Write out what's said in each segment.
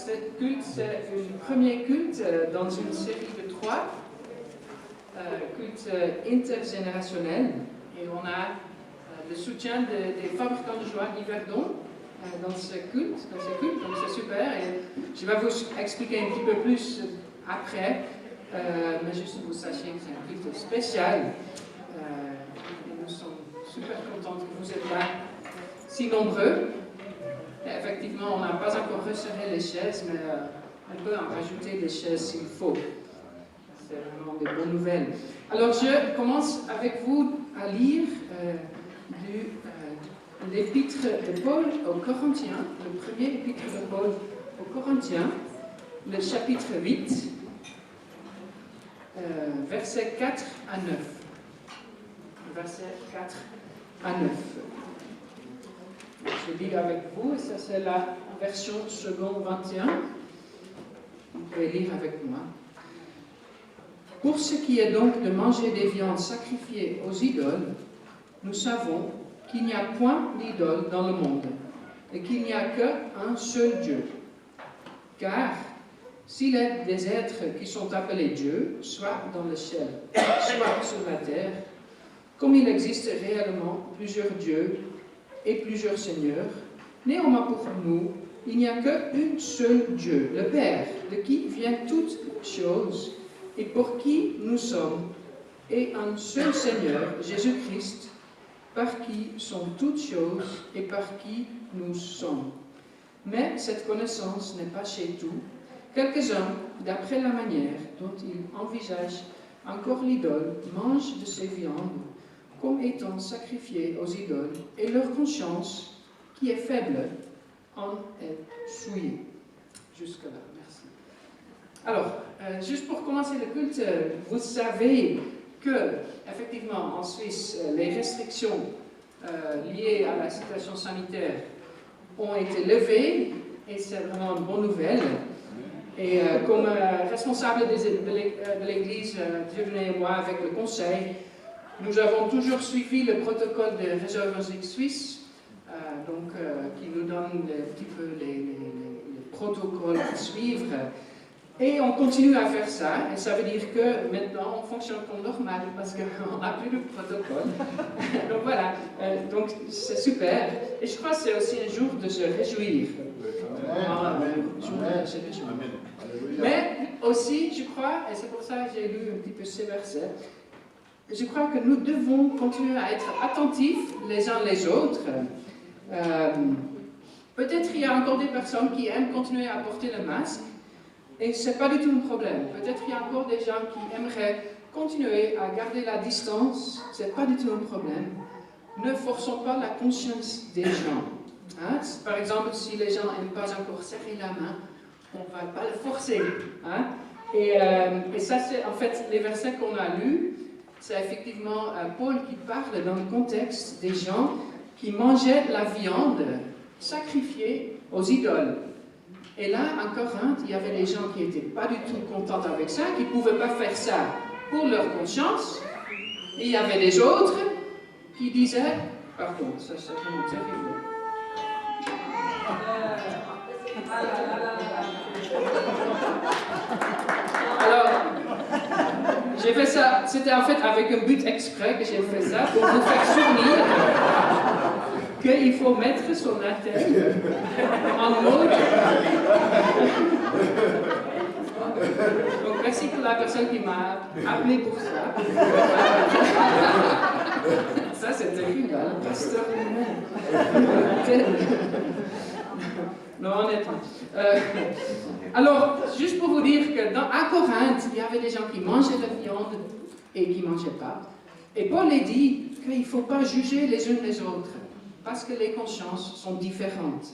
ce culte, c'est un premier culte dans une série de 3 cultes intergénérationnels. Et on a le soutien des fabricants de joie d'Yverdon dans ce culte, donc c'est super. Et je vais vous expliquer un petit peu plus après, mais juste que vous sachiez que c'est un culte spécial. Et nous sommes super contents que vous êtes là si nombreux. Et effectivement, on n'a pas encore resserré les chaises, mais on peut en rajouter des chaises s'il faut. C'est vraiment des bonnes nouvelles. Alors, je commence avec vous à lire l'épître de Paul aux Corinthiens, le premier épître de Paul aux Corinthiens, le chapitre 8, versets 4 à 9. Versets 4 à 9. Je lis avec vous, et ça c'est la version second 21. Vous pouvez lire avec moi. Pour ce qui est donc de manger des viandes sacrifiées aux idoles, nous savons qu'il n'y a point d'idole dans le monde, et qu'il n'y a qu'un seul Dieu. Car s'il est des êtres qui sont appelés dieux, soit dans le ciel, soit sur la terre, comme il existe réellement plusieurs dieux et plusieurs seigneurs, néanmoins pour nous, il n'y a qu'un seul Dieu, le Père, de qui viennent toutes choses, et pour qui nous sommes, et un seul Seigneur, Jésus-Christ, par qui sont toutes choses et par qui nous sommes. Mais cette connaissance n'est pas chez tous. Quelques-uns, d'après la manière dont ils envisagent encore l'idole, mangent de ces viandes comme étant sacrifiées aux idoles, et leur conscience, qui est faible, en est souillée. Jusque-là, merci. Alors, juste pour commencer le culte, vous savez que, effectivement, en Suisse, les restrictions liées à la situation sanitaire ont été levées, et c'est vraiment une bonne nouvelle. Et comme responsable de l'Église, Dieudonné et moi, avec le Conseil, nous avons toujours suivi le protocole de réserve suisse, qui nous donne un petit peu les protocoles à suivre. Et on continue à faire ça, et ça veut dire que maintenant on fonctionne comme normal parce qu'on n'a plus de protocole. Donc voilà, donc c'est super. Et je crois que c'est aussi un jour de se réjouir. Mais aussi, je crois, et c'est pour ça que j'ai lu un petit peu ces versets, je crois que nous devons continuer à être attentifs les uns les autres. Peut-être il y a encore des personnes qui aiment continuer à porter le masque, et ce n'est pas du tout un problème. Peut-être il y a encore des gens qui aimeraient continuer à garder la distance, ce n'est pas du tout un problème. Ne forçons pas la conscience des gens. Hein? Par exemple, si les gens n'aiment pas encore serrer la main, on ne va pas le forcer. Hein? Et ça, c'est en fait les versets qu'on a lus. C'est effectivement Paul qui parle dans le contexte des gens qui mangeaient la viande sacrifiée aux idoles. Et là, en Corinthe, il y avait des gens qui n'étaient pas du tout contents avec ça, qui ne pouvaient pas faire ça pour leur conscience. Et il y avait des autres qui disaient, pardon, ça c'est vraiment terrible. Alors, j'ai fait ça, c'était en fait avec un but exprès que j'ai fait ça, pour vous faire souvenir qu'il faut mettre son attelle en mode. Donc merci pour la personne qui m'a appelé pour ça. Ça c'est terrible, hein, le pasteur lui-même. Non, honnêtement. Alors, juste pour vous dire que à Corinthe, il y avait des gens qui mangeaient de la viande et qui ne mangeaient pas. Et Paul a dit qu'il ne faut pas juger les uns les autres, parce que les consciences sont différentes.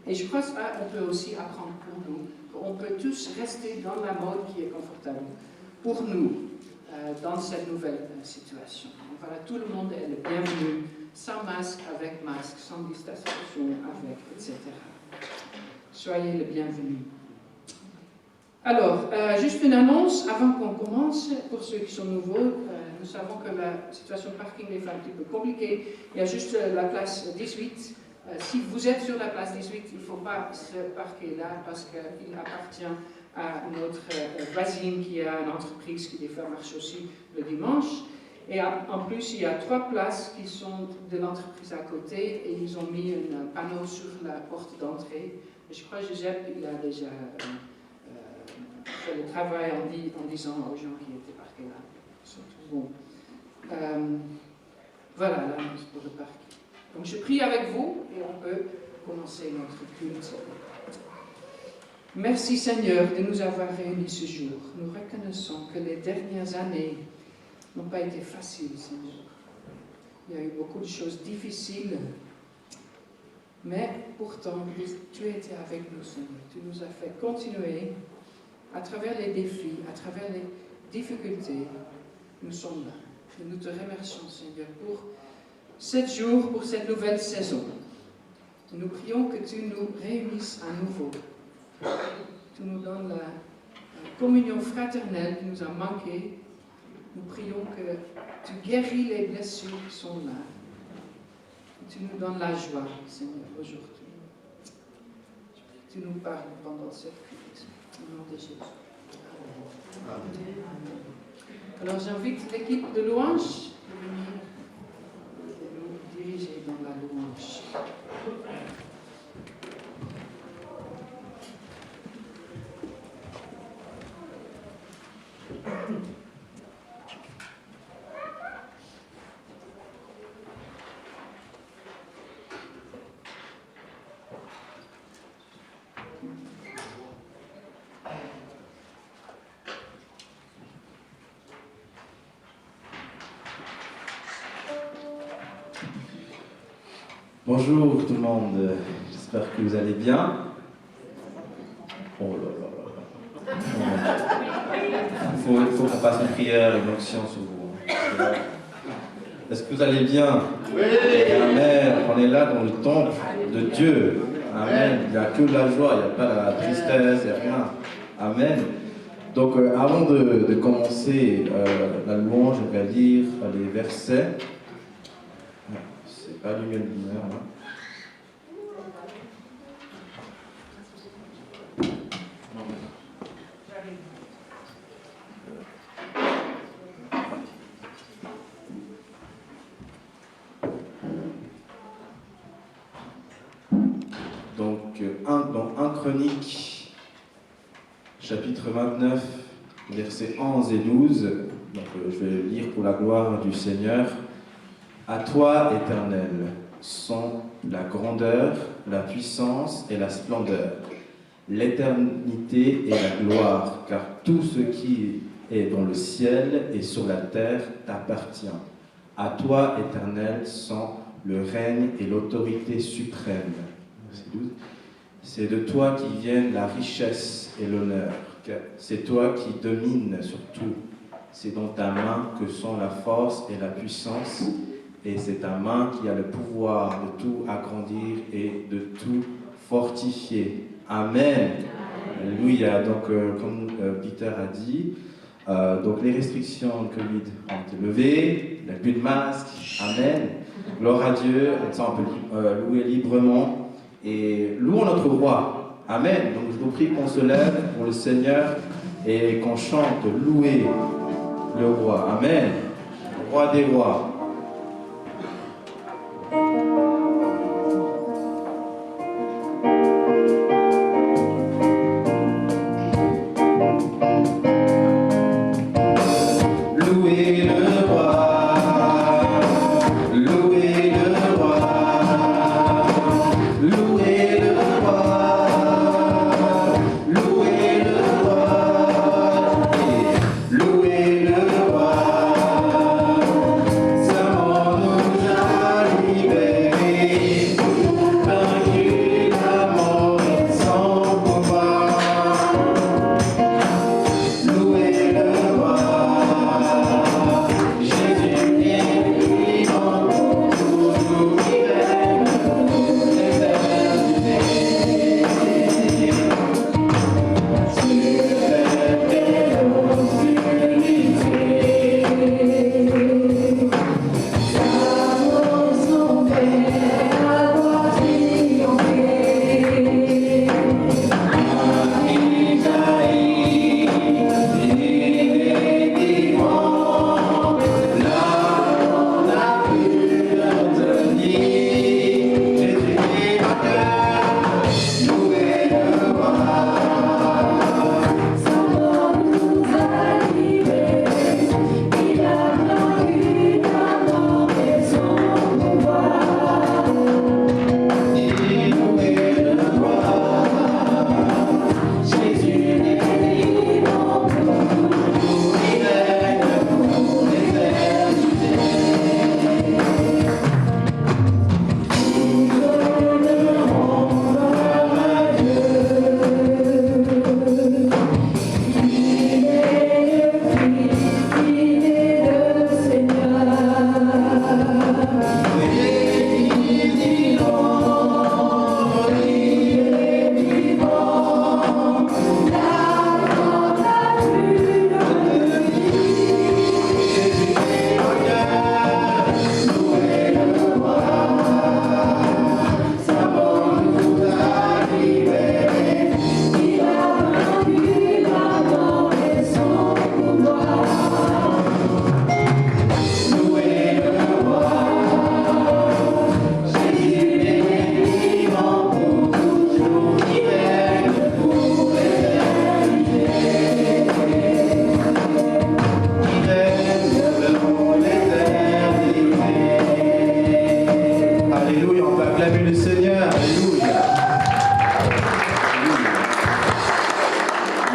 Et je crois qu'on peut aussi apprendre pour nous, qu'on peut tous rester dans la mode qui est confortable pour nous, dans cette nouvelle situation. Donc voilà, tout le monde est le bienvenu, sans masque, avec masque, sans distanciation, avec, etc. Soyez les bienvenus. Alors, juste une annonce avant qu'on commence, pour ceux qui sont nouveaux, nous savons que la situation de parking est un petit peu compliquée. Il y a juste la place 18 Si vous êtes sur la place 18, il ne faut pas se parquer là parce qu'il appartient à notre voisine qui a une entreprise qui des fois marche aussi le dimanche. Et en plus, il y a 3 places qui sont de l'entreprise à côté et ils ont mis un panneau sur la porte d'entrée. Je crois que Giuseppe, il a déjà fait le travail en disant aux gens qui étaient parqués là. Ils sont tous bons. Voilà, là, c'est pour le parc. Donc je prie avec vous et on peut commencer notre culte. Merci Seigneur de nous avoir réunis ce jour. Nous reconnaissons que les dernières années n'ont pas été faciles, Seigneur. Il y a eu beaucoup de choses difficiles, mais pourtant, tu étais avec nous, Seigneur. Tu nous as fait continuer à travers les défis, à travers les difficultés. Nous sommes là. Et nous te remercions, Seigneur, pour 7 jours, pour cette nouvelle saison. Nous prions que tu nous réunisses à nouveau. Tu nous donnes la communion fraternelle qui nous a manqué. Nous prions que tu guéris les blessures qui sont là. Tu nous donnes la joie, Seigneur, aujourd'hui. Tu nous parles pendant cette culte. Au nom de Jésus. Amen. Alors j'invite l'équipe de louange à venir nous diriger dans la louange. Bonjour tout le monde, j'espère que vous allez bien. Oh là là là. Il faut qu'on fasse une prière, une onction sur vous. Est-ce que vous allez bien? Oui. Amen. On est là dans le temple de Dieu. Amen. Il n'y a que de la joie, il n'y a pas de la tristesse, il n'y a rien. Amen. Donc avant de commencer la louange, je vais lire les versets. C'est pas allumé le lumière là. Donc dans 1 Chronique, chapitre 29, versets 11 et 12, donc, je vais lire pour la gloire du Seigneur. À toi, Éternel, sont la grandeur, la puissance et la splendeur, l'éternité et la gloire, car tout ce qui est dans le ciel et sur la terre t'appartient. À toi, Éternel, sont le règne et l'autorité suprême. C'est de toi qui viennent la richesse et l'honneur. C'est toi qui domines sur tout. C'est dans ta main que sont la force et la puissance. Et c'est ta main qui a le pouvoir de tout agrandir et de tout fortifier. Amen. Alléluia. Donc, comme Peter a dit, donc les restrictions de Covid ont été levées, il n'y a plus de masque. Amen. Gloire à Dieu. Ça, on peut louer librement. Et louons notre roi. Amen. Donc, je vous prie qu'on se lève pour le Seigneur et qu'on chante louer le roi. Amen. Le roi des rois. Louez le roi,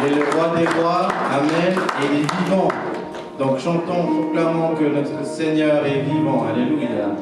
Il est le roi des rois, Amen, et il est vivant. Donc chantons, proclamons que notre Seigneur est vivant. Alléluia.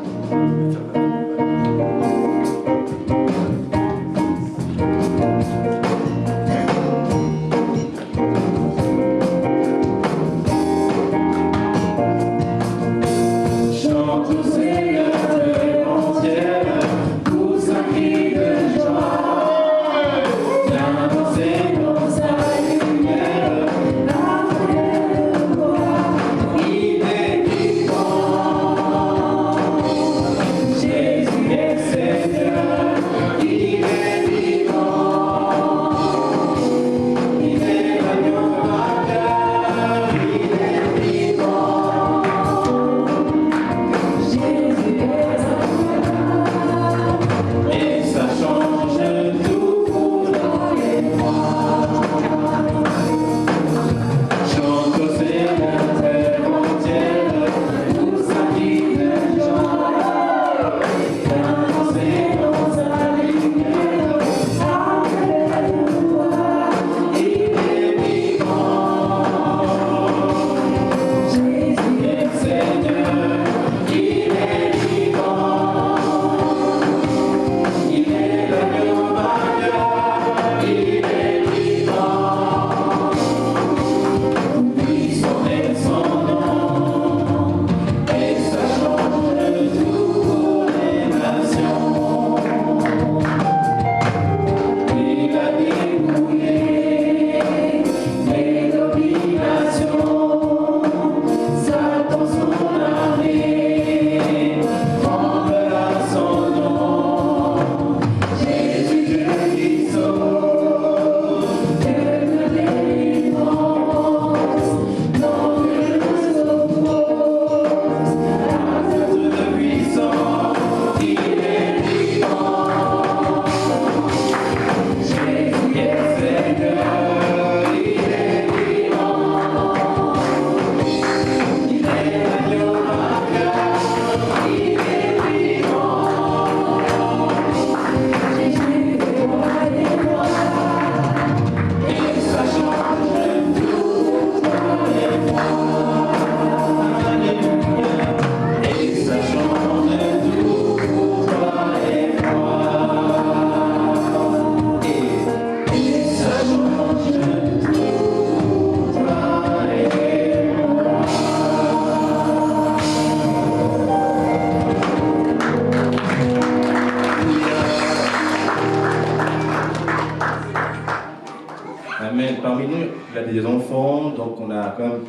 Amen. Parmi nous, il y a des enfants, donc on a quand même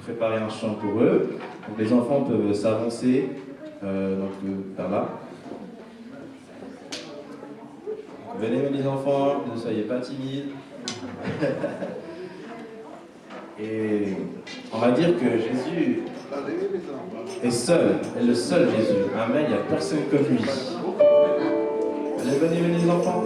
préparé un chant pour eux. Donc les enfants peuvent s'avancer par là. Venez les enfants, ne soyez pas timides. Et on va dire que Jésus est seul, est le seul Jésus. Amen, il n'y a personne comme lui. Allez, venez les enfants.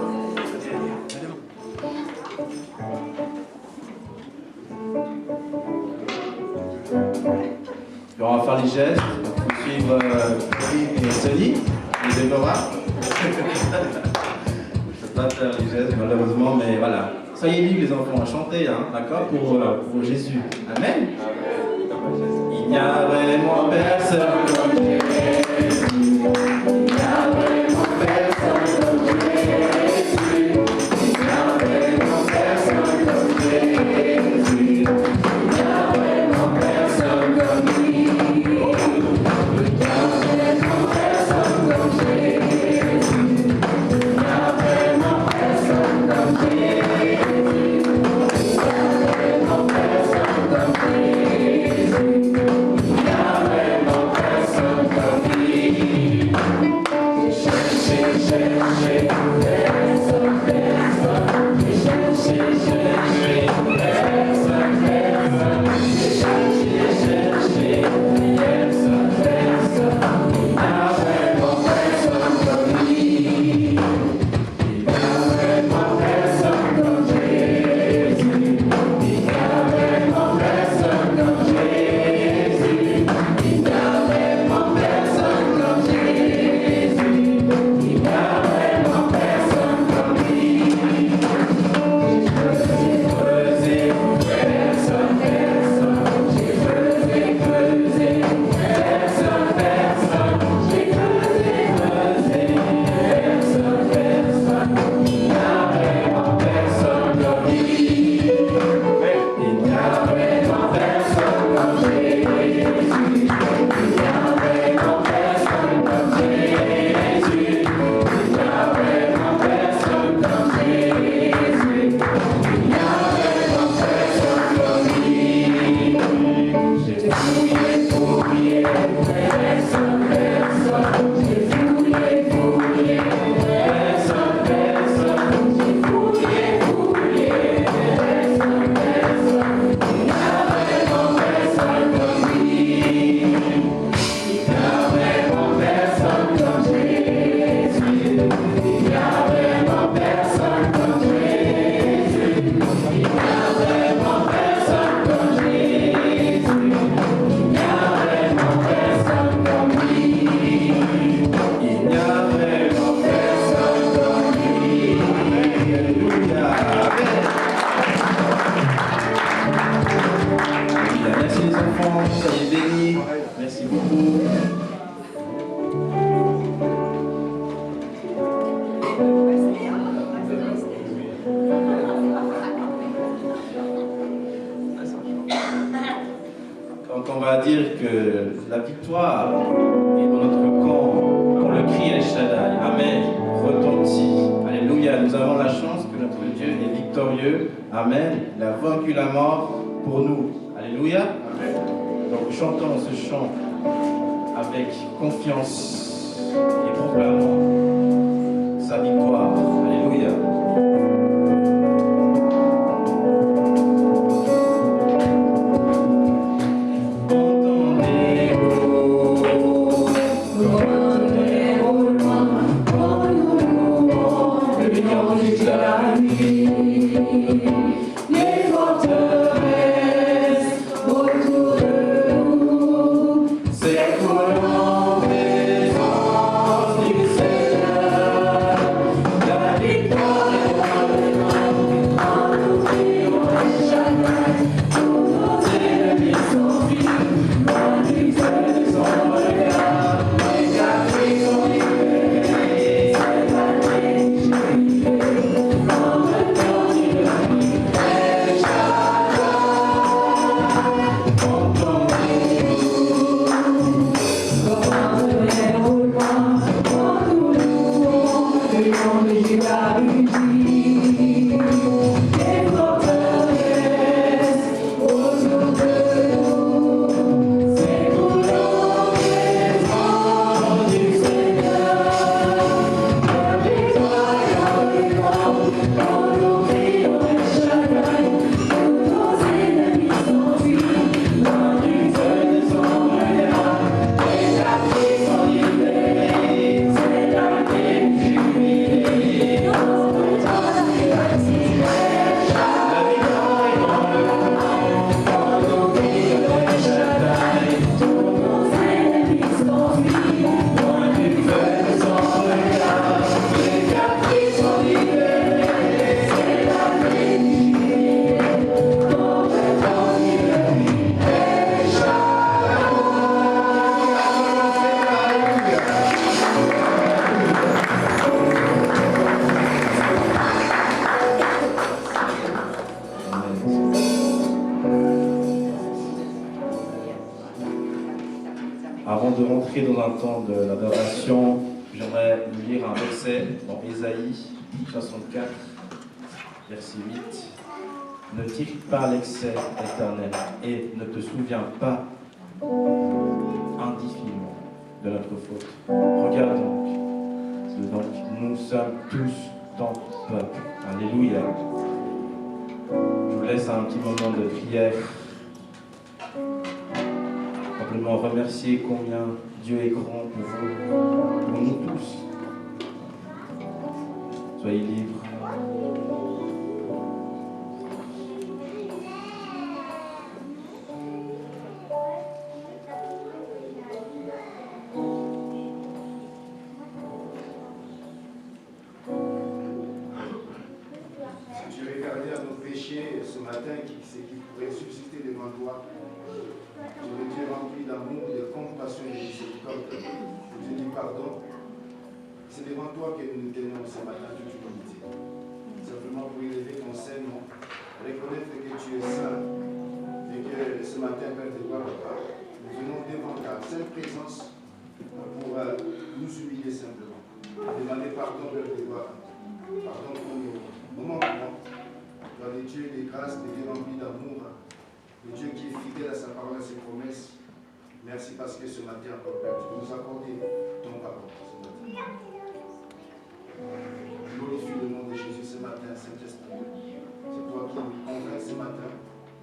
Et on va faire les gestes pour suivre Pauline et Sally et Déborah. Je ne peux pas faire les gestes malheureusement, mais voilà. Soyez libres les enfants, à chanter, hein, d'accord, pour Jésus. Amen. Il n'y a vraiment personne comme Jésus. Il n'y a vraiment personne comme Jésus. Il n'y a vraiment personne comme Jésus. Il n'y a vraiment personne comme lui. Il n'y a vraiment personne comme Jésus. Il n'y a vraiment personne comme Jésus. Personne comme va dire que la victoire est dans notre camp, quand le cri El Shaddai, Amen, retentit. Alléluia, nous avons la chance que notre Dieu est victorieux. Amen, il a vaincu la mort pour nous. Alléluia. Amen. Donc chantons ce chant avec confiance et proclamons sa victoire. Alléluia. Avant de rentrer dans un temps de l'adoration, j'aimerais vous lire un verset dans Ésaïe 64, verset 8. Ne tire pas l'excès éternel et ne te souviens pas indéfiniment de notre faute. Regarde donc, nous sommes tous ton peuple. Alléluia. Je vous laisse un petit moment de prière. Simplement remercier combien Dieu est grand pour vous, pour nous tous. Soyez libres. Si tu regardais à nos péchés ce matin, ce qui pourrait susciter devant toi, je veux Dieu rempli d'amour, de compassion et de miséricorde. Je te dis pardon. C'est devant toi que nous nous tenons ce matin, toute humanité. Simplement pour élever ton Seigneur, reconnaître que tu es saint et que ce matin, Père de gloire, nous venons devant ta sainte présence pour nous humilier simplement. Demander pardon, Père de gloire. Pardon pour nos manquements. Dans les dieux de grâce, de Dieu rempli d'amour. Le Dieu qui est fidèle à sa parole, à ses promesses. Merci parce que ce matin, encore Père, tu peux nous accorder ton pardon ce matin. Glorifie le nom de Jésus ce matin, Saint-Esprit. C'est toi qui nous convainc ce matin.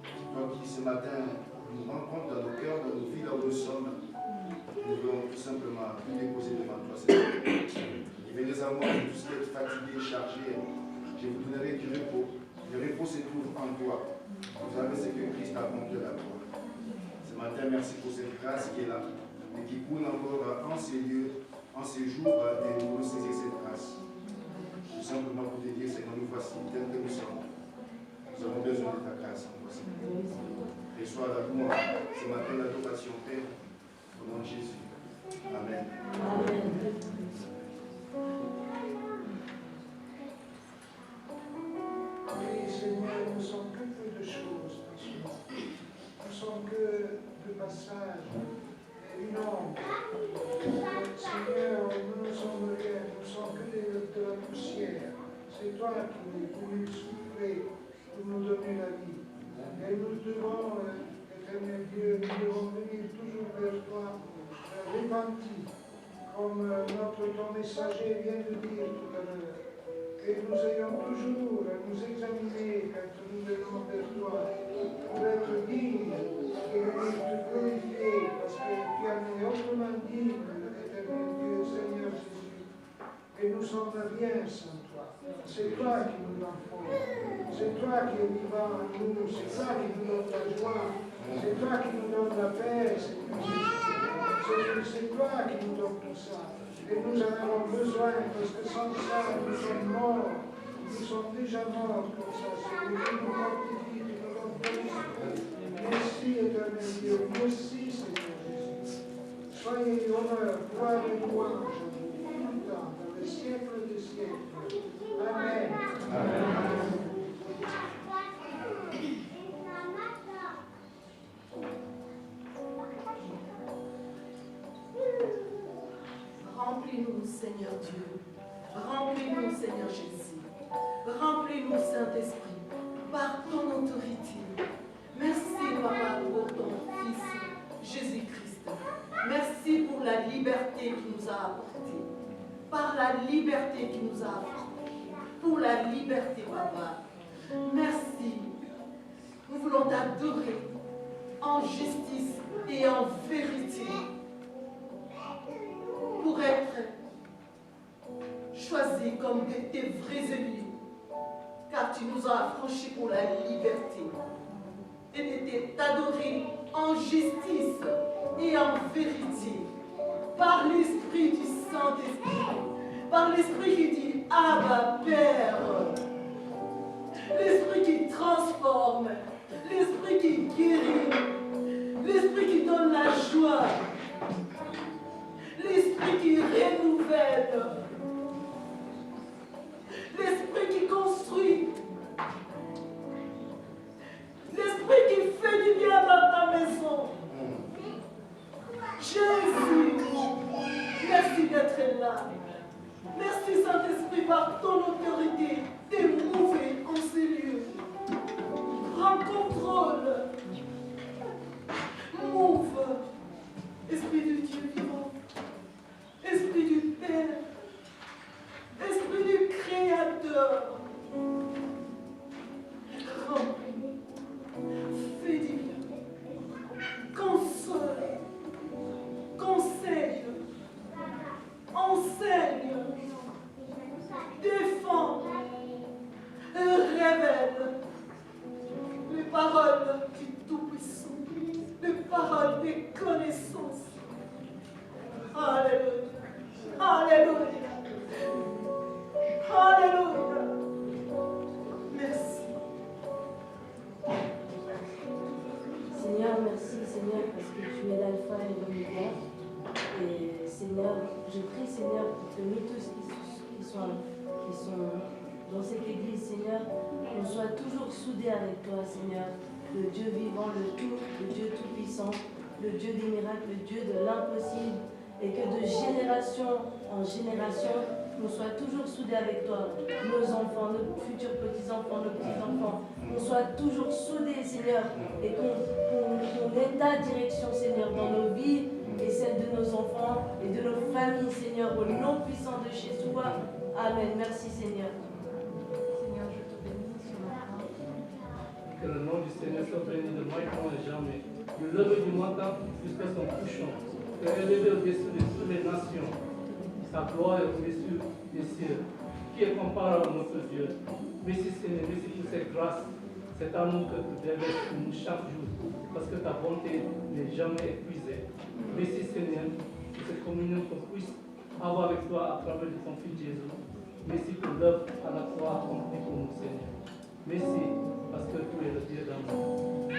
C'est toi qui ce matin nous rencontre dans nos cœurs, dans nos vies, là où nous sommes. Nous voulons tout simplement nous déposer devant toi ce matin. Et venez à moi, tous qui êtes fatigués, chargés, je vous donnerai du repos. Le repos se trouve en toi. Vous savez ce que Christ a accompli à la croix. Ce matin, merci pour cette grâce qui est là et qui coule encore en ces lieux, en ces jours, et nous voulons saisir cette grâce. Tout simplement pour te dire, Seigneur, nous voici tels que nous sommes. Nous avons besoin de ta grâce en voici. Reçois la louange ce matin, l'adoration, Père, au nom de Jésus. Amen. Amen. Oui, Seigneur, nous sommes que peu de choses. Nous sommes que de passage et une ombre. Seigneur, nous ne sommes rien, nous sommes que de la poussière. C'est toi qui es venu souffler pour nous donner la vie. Et nous devons, éternel Dieu, nous devons venir toujours vers toi, repentis, comme ton messager vient de dire tout à l'heure. Que nous ayons toujours à nous examiner quand nous venons vers toi, pour être dignes et venir te glorifier, parce que tu en es autrement digne, éternel Dieu, Seigneur Jésus. Et nous sommes rien sans toi. C'est toi qui nous l'enfonds. C'est toi qui es vivant en nous. C'est toi qui nous donne la joie. C'est toi qui nous donne la paix, Seigneur Jésus. C'est toi qui nous donne tout ça. Et nous en avons besoin parce que sans ça, nous sommes morts. Nous sommes déjà morts comme ça. C'est lui qui nous mortifie, qui nous donne félicité. Merci, éternel Dieu. Merci, Seigneur Jésus. Soyez honneur, gloire et louange à vous tout le temps, dans les siècles des siècles. Amen. Amen. Remplis-nous, Seigneur Dieu. Remplis-nous, Seigneur Jésus. Remplis-nous, Saint-Esprit, par ton autorité. Merci, Papa, pour ton Fils, Jésus-Christ. Merci pour la liberté qu'il nous a apportée. Par la liberté qu'il nous a apportée. Pour la liberté, Papa. Merci. Nous voulons t'adorer en justice et en vérité. Pour être choisis comme tes vrais élus, car tu nous as affranchis pour la liberté, et de t'adorer en justice et en vérité, par l'Esprit du Saint-Esprit, par l'Esprit qui dit Abba Père, l'Esprit qui transforme, l'Esprit qui guérit, l'Esprit qui donne la joie, l'Esprit qui renouvelle, l'Esprit qui construit, l'Esprit qui fait du bien dans ta maison. Jésus, merci d'être là. Merci Saint-Esprit par ton autorité d'émouver en ces lieux. Prends contrôle. Mouve. Esprit du Dieu vivant. Esprit du Père, Esprit du Créateur, remplis, fais du bien, console, conseille, enseigne, défend, révèle les paroles du Tout-Puissant, les paroles des connaissances. Alléluia. Alléluia. Alléluia. Merci. Seigneur, merci Seigneur parce que tu es l'alpha et l'oméga. Et Seigneur, je prie Seigneur pour que nous tous qui sont dans cette église, Seigneur, qu'on soit toujours soudés avec toi, Seigneur, le Dieu vivant, le tout, le Dieu tout-puissant, le Dieu des miracles, le Dieu de l'impossible. Et que de génération en génération, nous soyons toujours soudés avec toi, nos enfants, nos futurs petits-enfants, nos petits-enfants, qu'on soit toujours soudés, Seigneur, et qu'on ait ta direction, Seigneur, dans nos vies et celle de nos enfants et de nos familles, Seigneur, au nom puissant de Jésus. Amen. Merci, Seigneur. Seigneur, je te bénis sur ma part. Que le nom du Seigneur soit béni de maintenant et jamais. Du lever du matin jusqu'à son couchant. Élevé au-dessus de toutes les nations, sa gloire est au-dessus des cieux. Qui est comparable à notre Dieu? Merci Seigneur, merci pour cette grâce, cet amour que tu déverses pour nous chaque jour, parce que ta bonté n'est jamais épuisée. Merci Seigneur pour cette communion qu'on puisse avoir avec toi à travers ton Fils Jésus. Merci pour l'œuvre à la croix accomplie pour nous Seigneur. Merci parce que tu es le Dieu d'amour.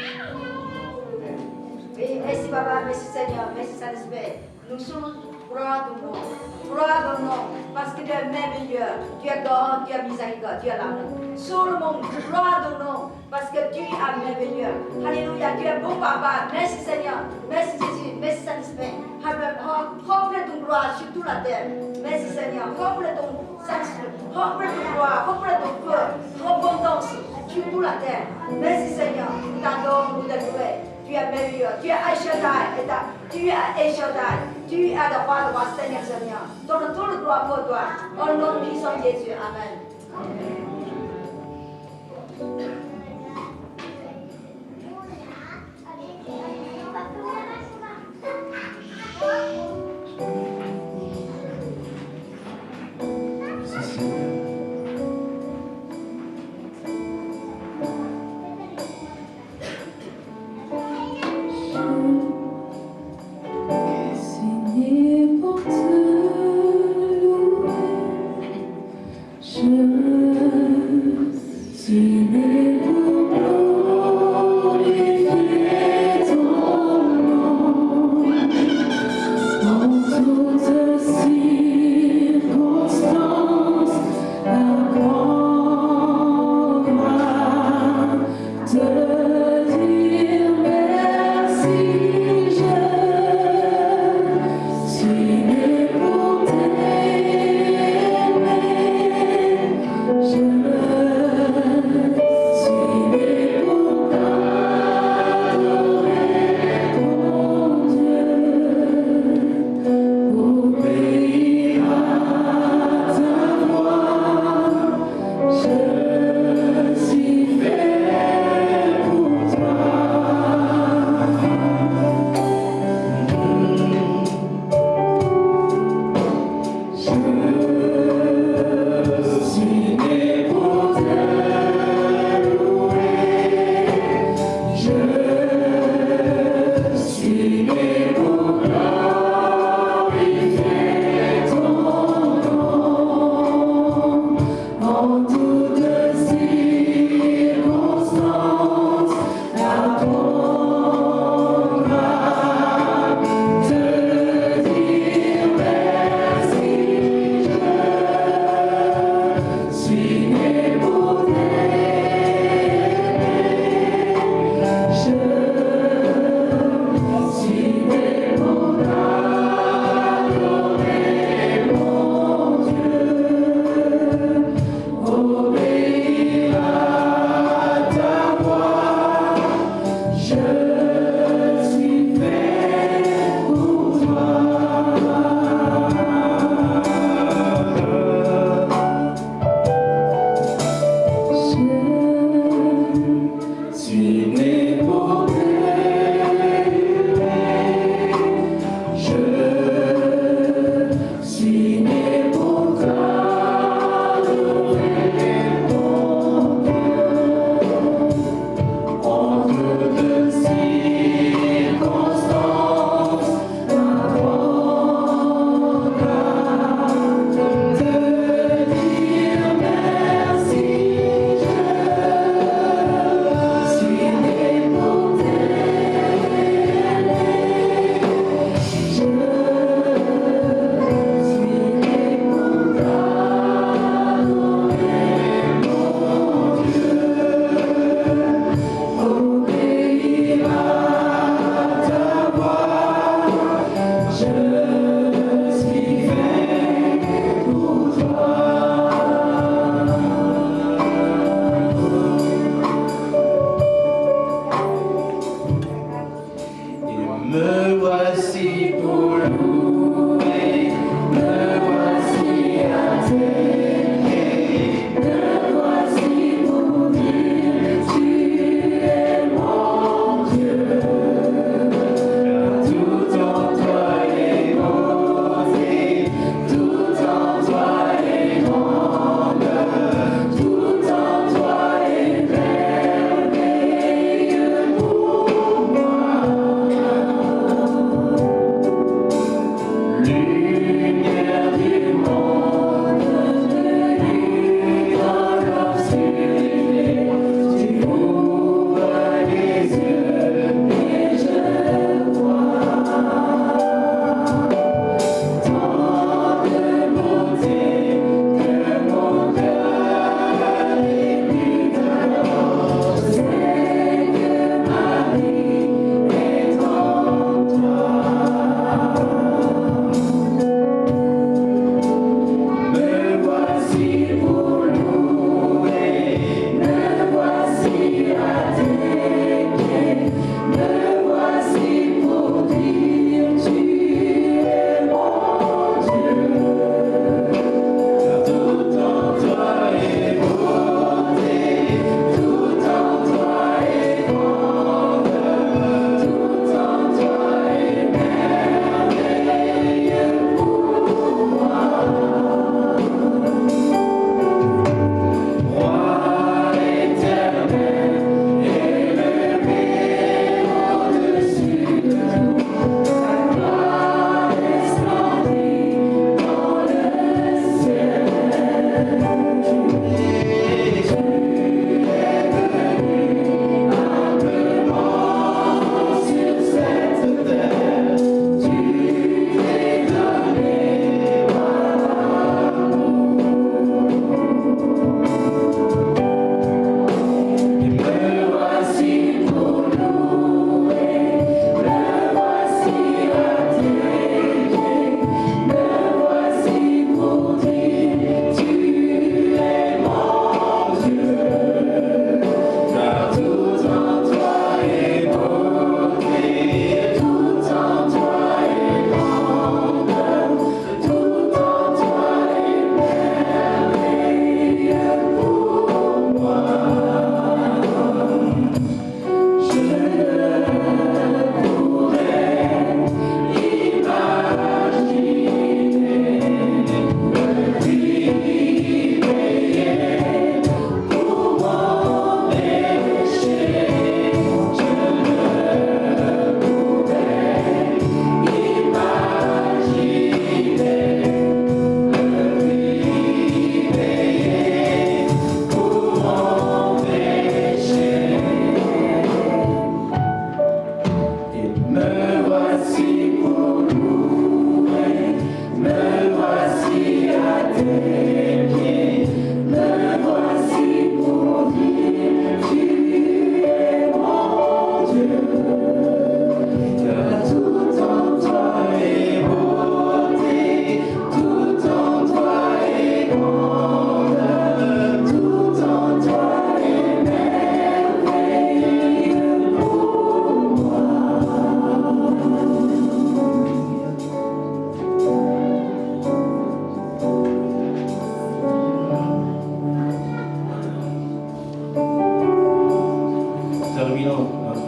Amen. Merci Papa, merci Seigneur, merci Saint-Esprit. Nous sommes gloire de nom, parce que tu es merveilleux, tu es God, tu es miséricorde, tu es l'amour. Tout le monde, gloire de nom, parce que tu es merveilleux. Dieu. Alléluia, tu es bon papa. Merci Seigneur. Merci Jésus. Merci Saint-Esprit. Remplis ton gloire sur toute la terre. Merci Seigneur. Remplis ton Saint-Esprit. Remplis ton gloire. Remplis ton feu. Abondance sur toute la terre. Merci Seigneur. Nous t'adorons, nous t'adorons. Tu es merveilleux. Tu es El Shaddai. Tu es El Shaddai. Tu es le roi de roi, Seigneur, Seigneur. Donne toute la gloire pour toi. Au nom puissant de Jésus. Amen. Pour te louer, je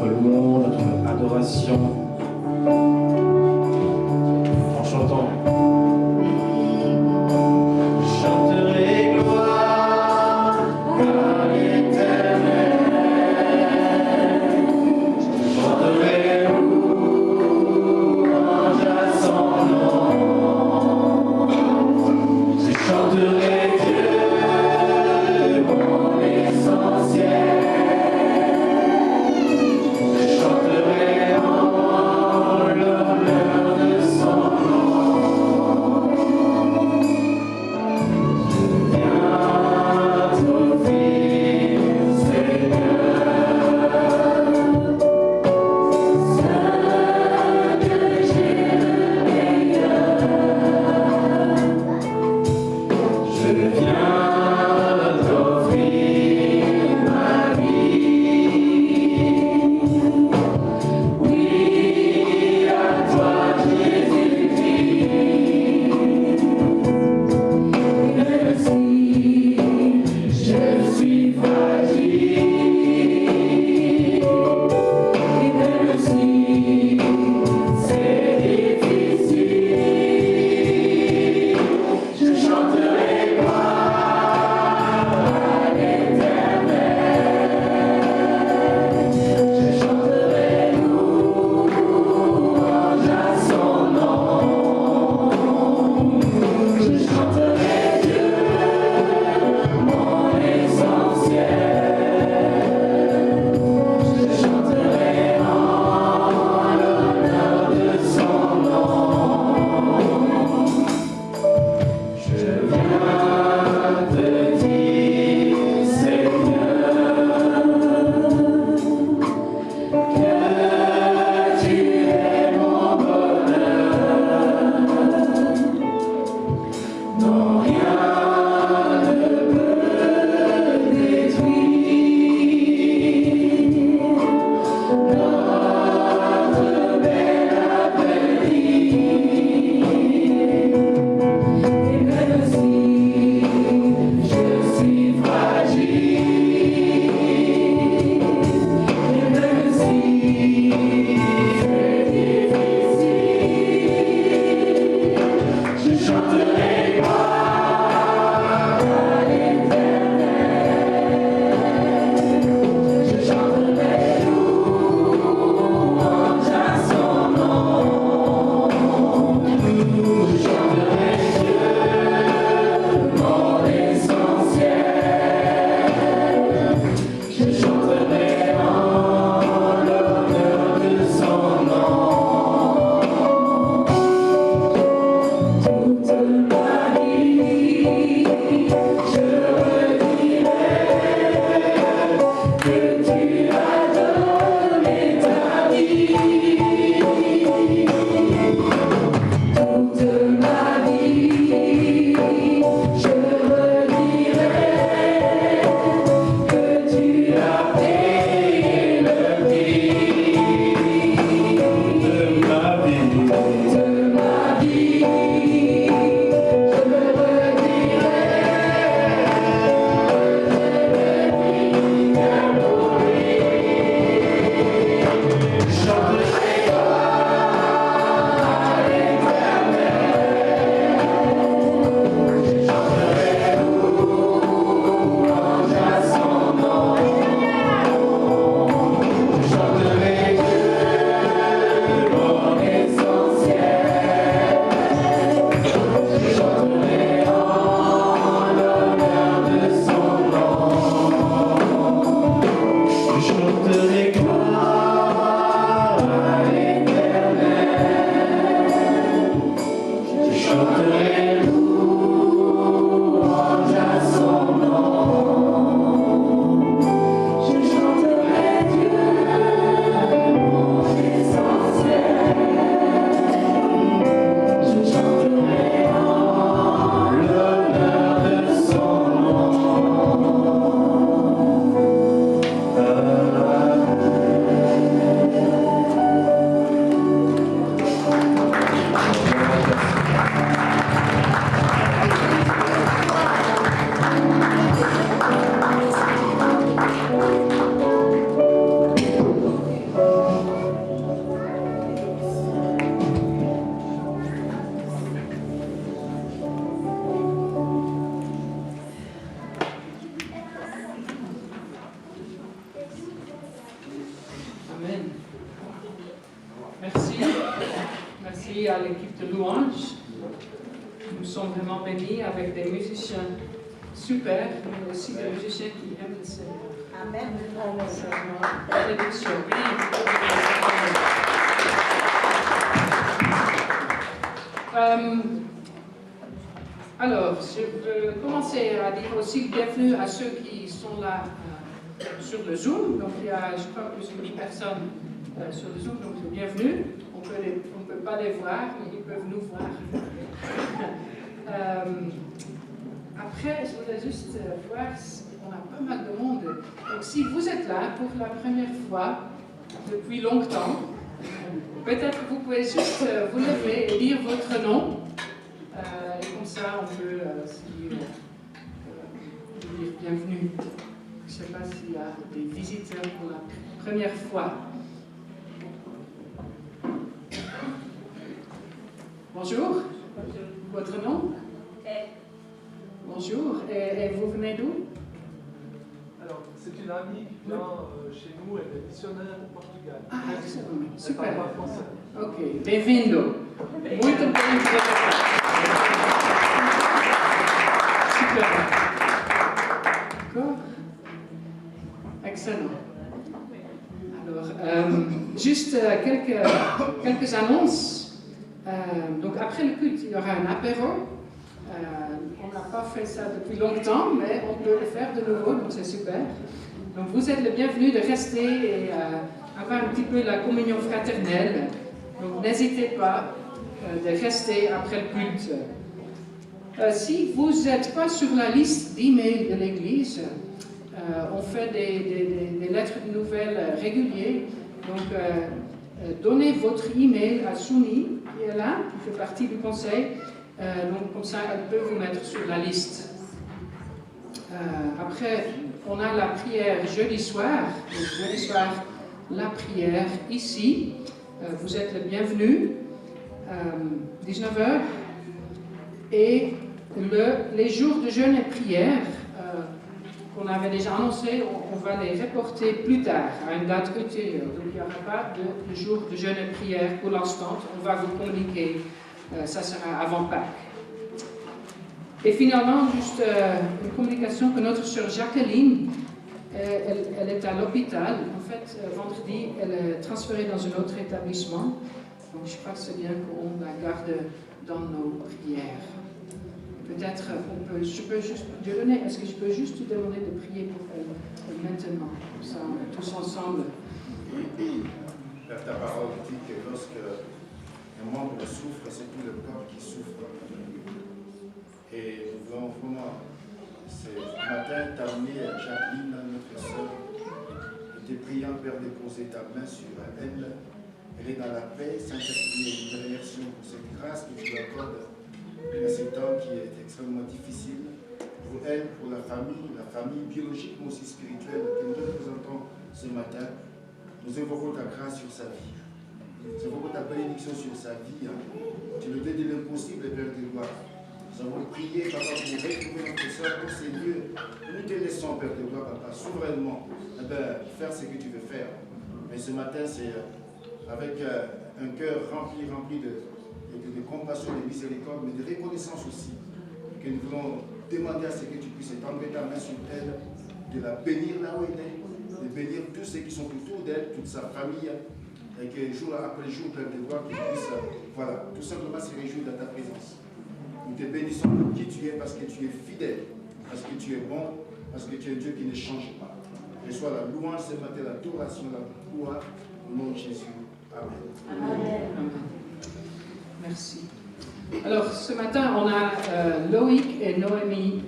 notre louange, notre adoration en chantant. Je chanterai gloire à l'Éternel. Je chanterai louange à son nom. Je chanterai Dieu, mon essentiel. Je chanterai en Merci. Merci à l'équipe de louange. Nous sommes vraiment bénis avec des musiciens super, mais aussi des musiciens qui aiment le Seigneur. Amen. C'est vraiment une bénédiction. Alors, je veux commencer à dire aussi bienvenue à ceux qui sont là sur le Zoom. Donc, il y a, je crois, plus de 10 personnes sur le Zoom, donc bienvenue. On ne peut pas les voir, mais ils peuvent nous voir. Après, je voudrais juste voir, on a pas mal de monde. Donc, si vous êtes là pour la première fois depuis longtemps, peut-être vous pouvez juste vous lever et dire votre nom. Et comme ça, on peut dire bienvenue. Je ne sais pas s'il y a des visiteurs pour la première fois. Bonjour. Votre nom? Bonjour. Et vous venez d'où? Alors, c'est une amie qui vient chez nous, elle est missionnaire au Portugal. Ah, excellent. Elle Super. parle pas français. Ok, bem-vindo. Muito bem-vindo. Super. D'accord. Excellent. Alors, juste quelques annonces. Donc, après le culte, il y aura un apéro. On n'a pas fait ça depuis longtemps, mais on peut le faire de nouveau, donc c'est super. Donc, vous êtes le bienvenu de rester et avoir un petit peu la communion fraternelle. Donc, n'hésitez pas de rester après le culte. Si vous n'êtes pas sur la liste d'emails de l'Église, on fait des lettres de nouvelles régulières. Donc, donnez votre email à Souni, qui est là, qui fait partie du conseil. Donc, comme ça, elle peut vous mettre sur la liste. Après, on a la prière jeudi soir. Donc, jeudi soir, la prière ici. Vous êtes le bienvenu. 19h. Et les jours de jeûne et prière qu'on avait déjà annoncé, on va les reporter plus tard, à une date ultérieure. Donc il n'y aura pas de jour de jeûne et prière pour l'instant. On va vous communiquer, ça sera avant Pâques. Et finalement, juste une communication que notre sœur Jacqueline, elle est à l'hôpital. En fait, vendredi, elle est transférée dans un autre établissement. Donc je crois que c'est bien qu'on la garde dans nos prières. Peut-être je peux juste Dieu donner, est-ce que je peux juste te demander de prier pour elle maintenant, comme ça, tous ensemble. Père, ta parole dit que lorsque un membre souffre, c'est tout le corps qui souffre. Et nous voulons vraiment, ce matin, t'amener Jacqueline, notre soeur, et te priant, Père, déposer ta main sur elle. Elle est dans la paix, Saint-Esprit, nous te remercions pour cette grâce que tu lui accordes à cet homme qui est extrêmement difficile pour elle, pour la famille biologique mais aussi spirituelle que nous représentons ce matin. Nous évoquons ta grâce sur sa vie. Nous évoquons ta bénédiction sur sa vie. Tu nous donnes de l'impossible, Père de gloire. Nous avons prié, Papa, pour retrouver notre soeur dans ces lieux. Nous te laissons, Père de gloire, Papa, souverainement faire ce que tu veux faire. Mais ce matin, c'est avec un cœur rempli de compassion, de miséricorde, mais de reconnaissance aussi, que nous voulons demander à ce que tu puisses étendre ta main sur elle, de la bénir là où elle est, de bénir tous ceux qui sont autour d'elle, toute sa famille, et que jour après jour, Père de gloire, qu'ils puissent, tout simplement se réjouir de ta présence. Nous te bénissons pour qui tu es, parce que tu es fidèle, parce que tu es bon, parce que tu es Dieu qui ne change pas. Reçois la louange ce matin, l'adoration, la gloire, au nom de Jésus. Amen. Amen. Merci. Alors, ce matin, on a Loïc et Noémie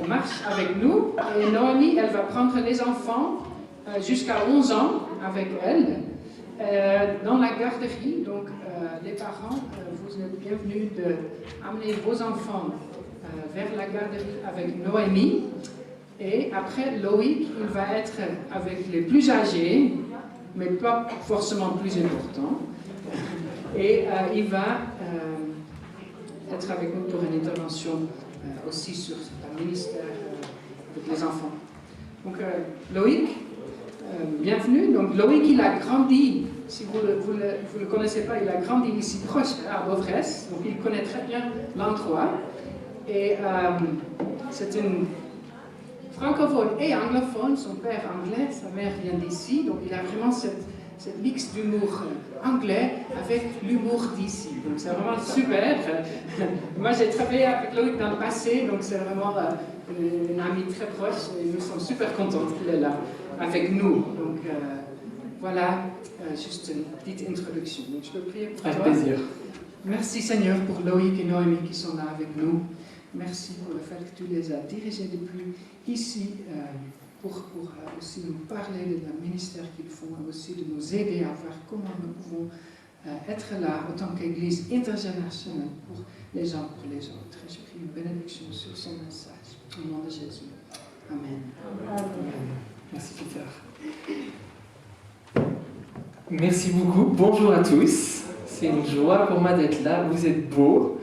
marchent avec nous. Et Noémie, elle va prendre les enfants jusqu'à 11 ans avec elle dans la garderie. Donc, les parents, vous êtes bienvenus d'amener vos enfants vers la garderie avec Noémie. Et après, Loïc, il va être avec les plus âgés, mais pas forcément plus importants. Et il va être avec nous pour une intervention aussi sur un ministère avec les enfants. Donc, Loïc, bienvenue. Donc Loïc, il a grandi, si vous ne le connaissez pas, il a grandi ici proche à Bovresse, donc il connaît très bien l'endroit. Et c'est une francophone et anglophone, son père anglais, sa mère vient d'ici, donc il a vraiment cette mix d'humour anglais avec l'humour d'ici. Donc c'est vraiment super. Moi j'ai travaillé avec Loïc dans le passé, donc c'est vraiment une amie très proche et nous sommes super contents qu'il est là avec nous. Donc voilà, juste une petite introduction. Donc je peux prier pour toi. Avec plaisir. Merci Seigneur pour Loïc et Noémie qui sont là avec nous. Merci pour le fait que tu les as dirigés depuis ici pour aussi nous parler de le ministère qu'ils font et aussi de nous aider à voir comment nous pouvons être là en tant qu'Église intergénérationnelle pour les uns pour les autres. Et je prie une bénédiction sur son message. Au nom de Jésus. Amen. Amen. Merci Peter. Merci beaucoup. Bonjour à tous. C'est une joie pour moi d'être là. Vous êtes beaux.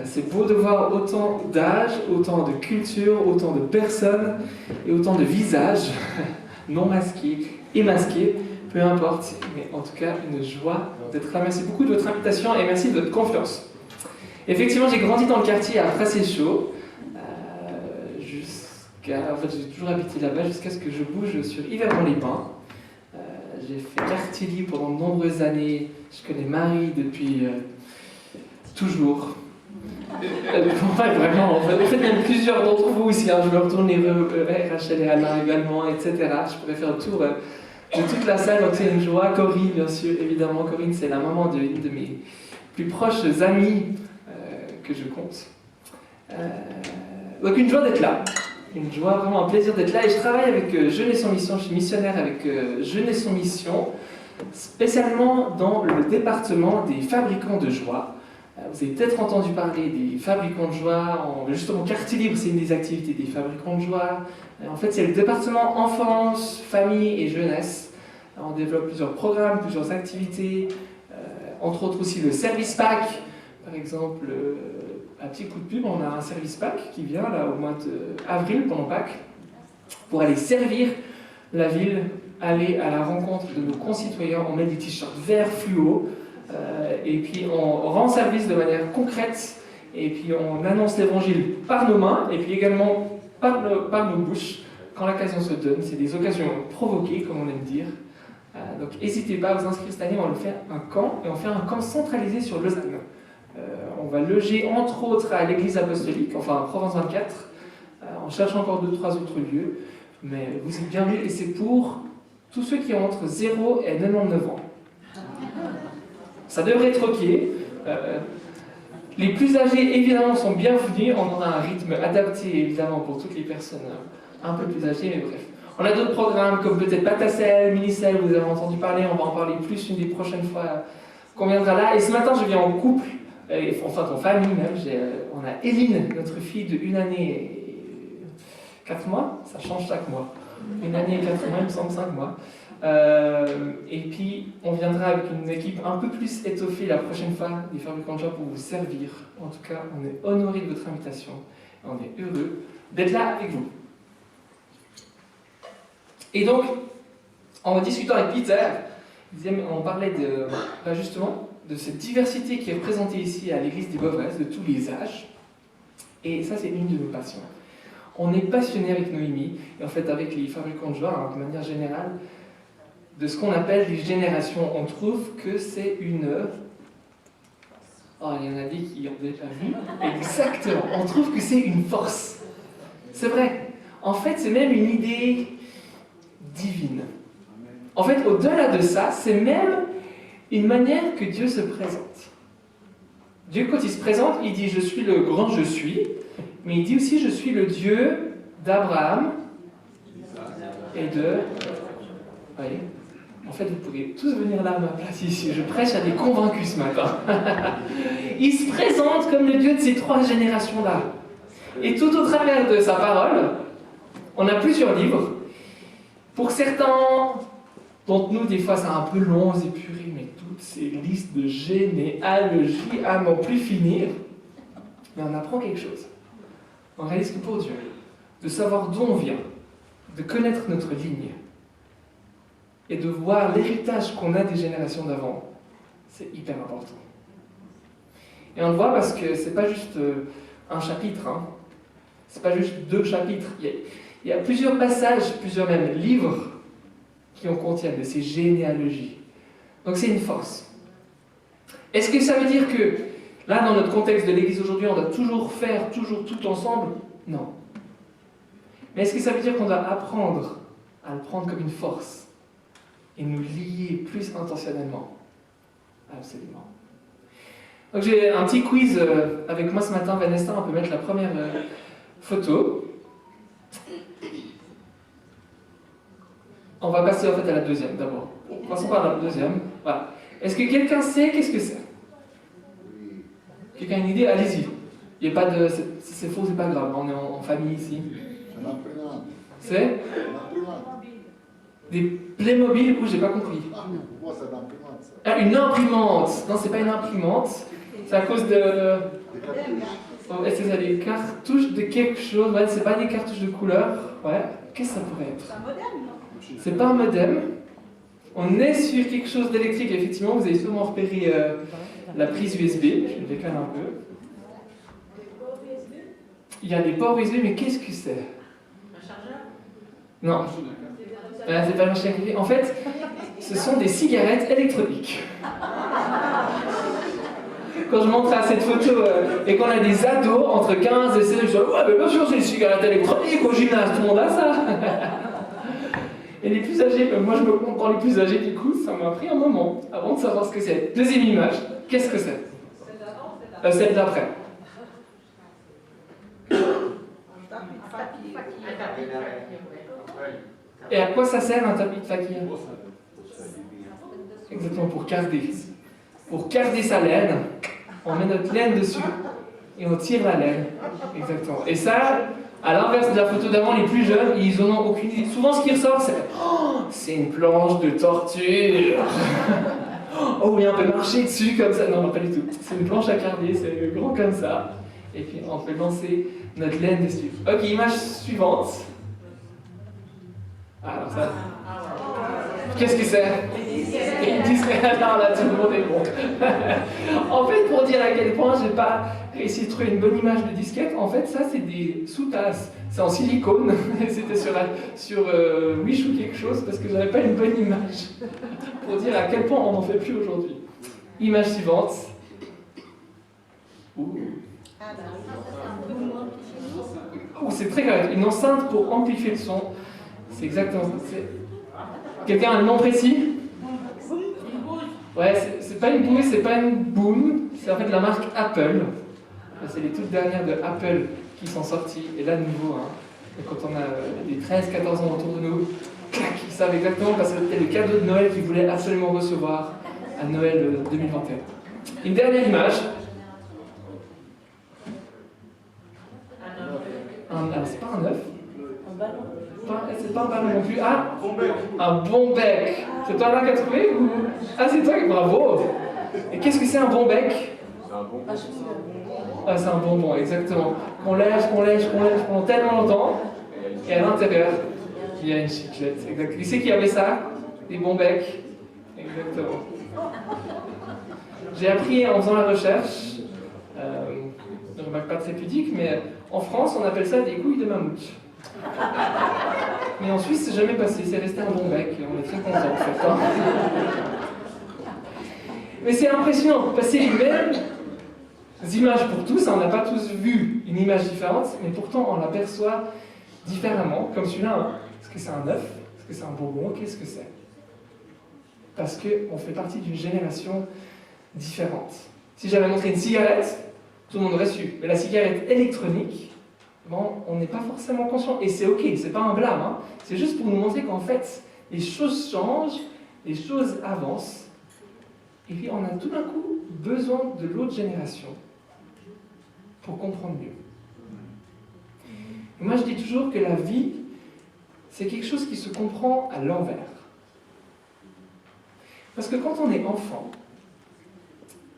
C'est beau de voir autant d'âges, autant de cultures, autant de personnes et autant de visages non masqués et masqués, peu importe. Mais en tout cas, une joie d'être là. Merci beaucoup de votre invitation et merci de votre confiance. Effectivement, j'ai grandi dans le quartier à Pracé-Chaud. En fait, j'ai toujours habité là-bas jusqu'à ce que je bouge sur Yverdon-les-Pins. J'ai fait quartier libre pendant de nombreuses années. Je connais Marie depuis toujours. Vraiment, en fait, même plusieurs d'entre vous aussi. Je me retourne les Rachel et Alain également, etc. Je pourrais faire le tour de toute la salle, donc c'est une joie. Corinne, bien sûr, évidemment. Corinne, c'est la maman d'une de mes plus proches amies que je compte. Donc une joie d'être là. Une joie, vraiment un plaisir d'être là. Et je travaille avec Jeunesse en Mission, je suis missionnaire avec Jeunesse en Mission, spécialement dans le département des fabricants de joie. Vous avez peut-être entendu parler des fabricants de joie, justement quartier libre, c'est une des activités des fabricants de joie. En fait, c'est le département enfance, famille et jeunesse. On développe plusieurs programmes, plusieurs activités, entre autres aussi le service pack. Par exemple, un petit coup de pub, on a un service pack qui vient là au mois d'avril pendant Pâques pour aller servir la ville, aller à la rencontre de nos concitoyens. On met des t-shirts verts fluo. Et puis on rend service de manière concrète, et puis on annonce l'évangile par nos mains, et puis également par nos bouches, quand l'occasion se donne. C'est des occasions provoquées, comme on aime dire. Donc n'hésitez pas à vous inscrire cette année, on va faire un camp, et on fait un camp centralisé sur Lausanne. On va loger entre autres à l'église apostolique, enfin à Provence 24. On cherche encore 2-3 autres lieux, mais vous êtes bienvenus, et c'est pour tous ceux qui ont entre 0 et 99 ans. Ça devrait être ok. Les plus âgés, évidemment, sont bienvenus. On a un rythme adapté, évidemment, pour toutes les personnes un peu plus âgées, mais bref. On a d'autres programmes, comme peut-être Patacel, Minicel, vous avez entendu parler, on va en parler plus une des prochaines fois qu'on viendra là. Et ce matin, je viens en couple, enfin en famille même. On a Éline, notre fille de 1 année et 4 mois. Ça change chaque mois. 1 année et 4 mois, il me semble 5 mois. Et puis on viendra avec une équipe un peu plus étoffée la prochaine fois des fabricants de joie pour vous servir. En tout cas, on est honoré de votre invitation et on est heureux d'être là avec vous. Et donc, en discutant avec Peter, on parlait justement de cette diversité qui est représentée ici à l'église des Bovresse, de tous les âges. Et ça, c'est une de nos passions. On est passionné avec Noémie, et en fait avec les fabricants de joie, de manière générale, de ce qu'on appelle les générations. On trouve que c'est une... Oh, il y en a des qui ont déjà vu. Exactement. On trouve que c'est une force. C'est vrai. En fait, c'est même une idée divine. En fait, au-delà de ça, c'est même une manière que Dieu se présente. Dieu, quand il se présente, il dit « Je suis le grand je suis », mais il dit aussi « Je suis le Dieu d'Abraham et de... » Vous voyez ? En fait, vous pourrez tous venir là à ma place ici. Je prêche à des convaincus ce matin. Il se présente comme le Dieu de ces 3 générations-là. Et tout au travers de sa parole, on a plusieurs livres. Pour certains d'entre nous, des fois, c'est un peu long, épuré, mais toutes ces listes de généalogie à n'en plus finir. Mais on apprend quelque chose. On réalise que pour Dieu, de savoir d'où on vient, de connaître notre ligne, et de voir l'héritage qu'on a des générations d'avant. C'est hyper important. Et on le voit parce que c'est pas juste un chapitre, hein. C'est pas juste 2 chapitres. Il y a plusieurs passages, plusieurs même livres qui en contiennent de ces généalogies. Donc c'est une force. Est-ce que ça veut dire que, là, dans notre contexte de l'Église aujourd'hui, on doit toujours faire, toujours tout ensemble? Non. Mais est-ce que ça veut dire qu'on doit apprendre à le prendre comme une force et nous lier plus intentionnellement? Absolument. Donc j'ai un petit quiz avec moi ce matin. Vanessa, on peut mettre la première photo. On va passer en fait à la deuxième d'abord. Passons par la deuxième. Voilà. Est-ce que quelqu'un sait qu'est-ce que c'est? Quelqu'un a une idée? Allez-y. Il y a pas de... Si c'est faux, c'est pas grave. On est en famille ici. C'est des Playmobil? Ou j'ai pas compris. Ah, une imprimante. Non, c'est pas une imprimante. C'est à cause de... Est-ce que ça des cartouches de quelque chose? Ouais, c'est pas des cartouches de couleur. Ouais. Qu'est-ce que ça pourrait être? C'est un modem, non? C'est pas un modem. On est sur quelque chose d'électrique. Effectivement, vous avez sûrement repéré la prise USB. Je le décale un peu. Il y a des ports USB, mais qu'est-ce que c'est? Un chargeur? Non. C'est pas un chien. En fait, ce sont des cigarettes électroniques. Quand je montre à cette photo et qu'on a des ados entre 15 et 16 ans, je dis ouais, mais bien sûr, c'est des cigarettes électroniques au gymnase, tout le monde a ça. Et les plus âgés, moi je me compte dans les plus âgés, du coup, ça m'a pris un moment avant de savoir ce que c'est. Deuxième image, qu'est-ce que c'est? Celle d'après. Et à quoi ça sert un tapis de fakir? Exactement, pour carder. Pour carder sa laine, on met notre laine dessus et on tire la laine. Exactement. Et ça, à l'inverse de la photo d'avant, les plus jeunes, ils en ont aucune idée. Souvent, ce qui ressort, c'est oh, c'est une planche de torture. Oh oui, on peut marcher dessus comme ça. Non, non, pas du tout. C'est une planche à carder, c'est grand comme ça. Et puis, on peut lancer notre laine dessus. Ok, image suivante. Alors ça... Qu'est-ce que c'est? Une disquette. Alors là, tout le monde est bon. En fait, pour dire à quel point j'ai pas réussi à trouver une bonne image de disquette, en fait, ça, c'est des sous-tasses. C'est en silicone. C'était sur Wish ou quelque chose, parce que j'avais pas une bonne image. Pour dire à quel point on n'en fait plus aujourd'hui. Image suivante. Ouh. Oh, c'est très correct. Une enceinte pour amplifier le son. C'est exactement ça. Quelqu'un a le nom précis? Ouais, c'est pas une bouée, c'est pas une boom. C'est en fait la marque Apple. C'est les toutes dernières de Apple qui sont sorties. Et là, de nouveau, hein, quand on a des 13-14 ans autour de nous, clac, ils savent exactement parce que c'était le cadeau de Noël qu'ils voulaient absolument recevoir à Noël 2021. Une dernière image. Alors, c'est pas un œuf. Un ballon. C'est pas un ballon non plus. Ah, un bon bec. C'est toi là qui as trouvé ou... Ah, c'est toi, bravo. Et qu'est-ce que c'est un bon bec? Ah, c'est un bonbon, exactement. Qu'on lèche pendant tellement longtemps. Et à l'intérieur, il y a une chiclette. Exact. Qui c'est qui avait ça? Des bons becs. Exactement. J'ai appris en faisant la recherche, ne remarque pas très pudique, mais en France, on appelle ça des couilles de mammouth. Mais en Suisse, c'est jamais passé, c'est resté un bon bec, on est très contents en fait. Hein. Mais c'est impressionnant, parce que c'est les mêmes images pour tous, on n'a pas tous vu une image différente, mais pourtant on l'aperçoit différemment, comme celui-là. Hein. Est-ce que c'est un œuf? Est-ce que c'est un bonbon? Qu'est-ce que c'est? Parce qu'on fait partie d'une génération différente. Si j'avais montré une cigarette, tout le monde aurait su. Mais la cigarette électronique, bon, on n'est pas forcément conscient. Et c'est ok, c'est pas un blâme. Hein. C'est juste pour nous montrer qu'en fait, les choses changent, les choses avancent. Et puis on a tout d'un coup besoin de l'autre génération pour comprendre mieux. Et moi je dis toujours que la vie, c'est quelque chose qui se comprend à l'envers. Parce que quand on est enfant,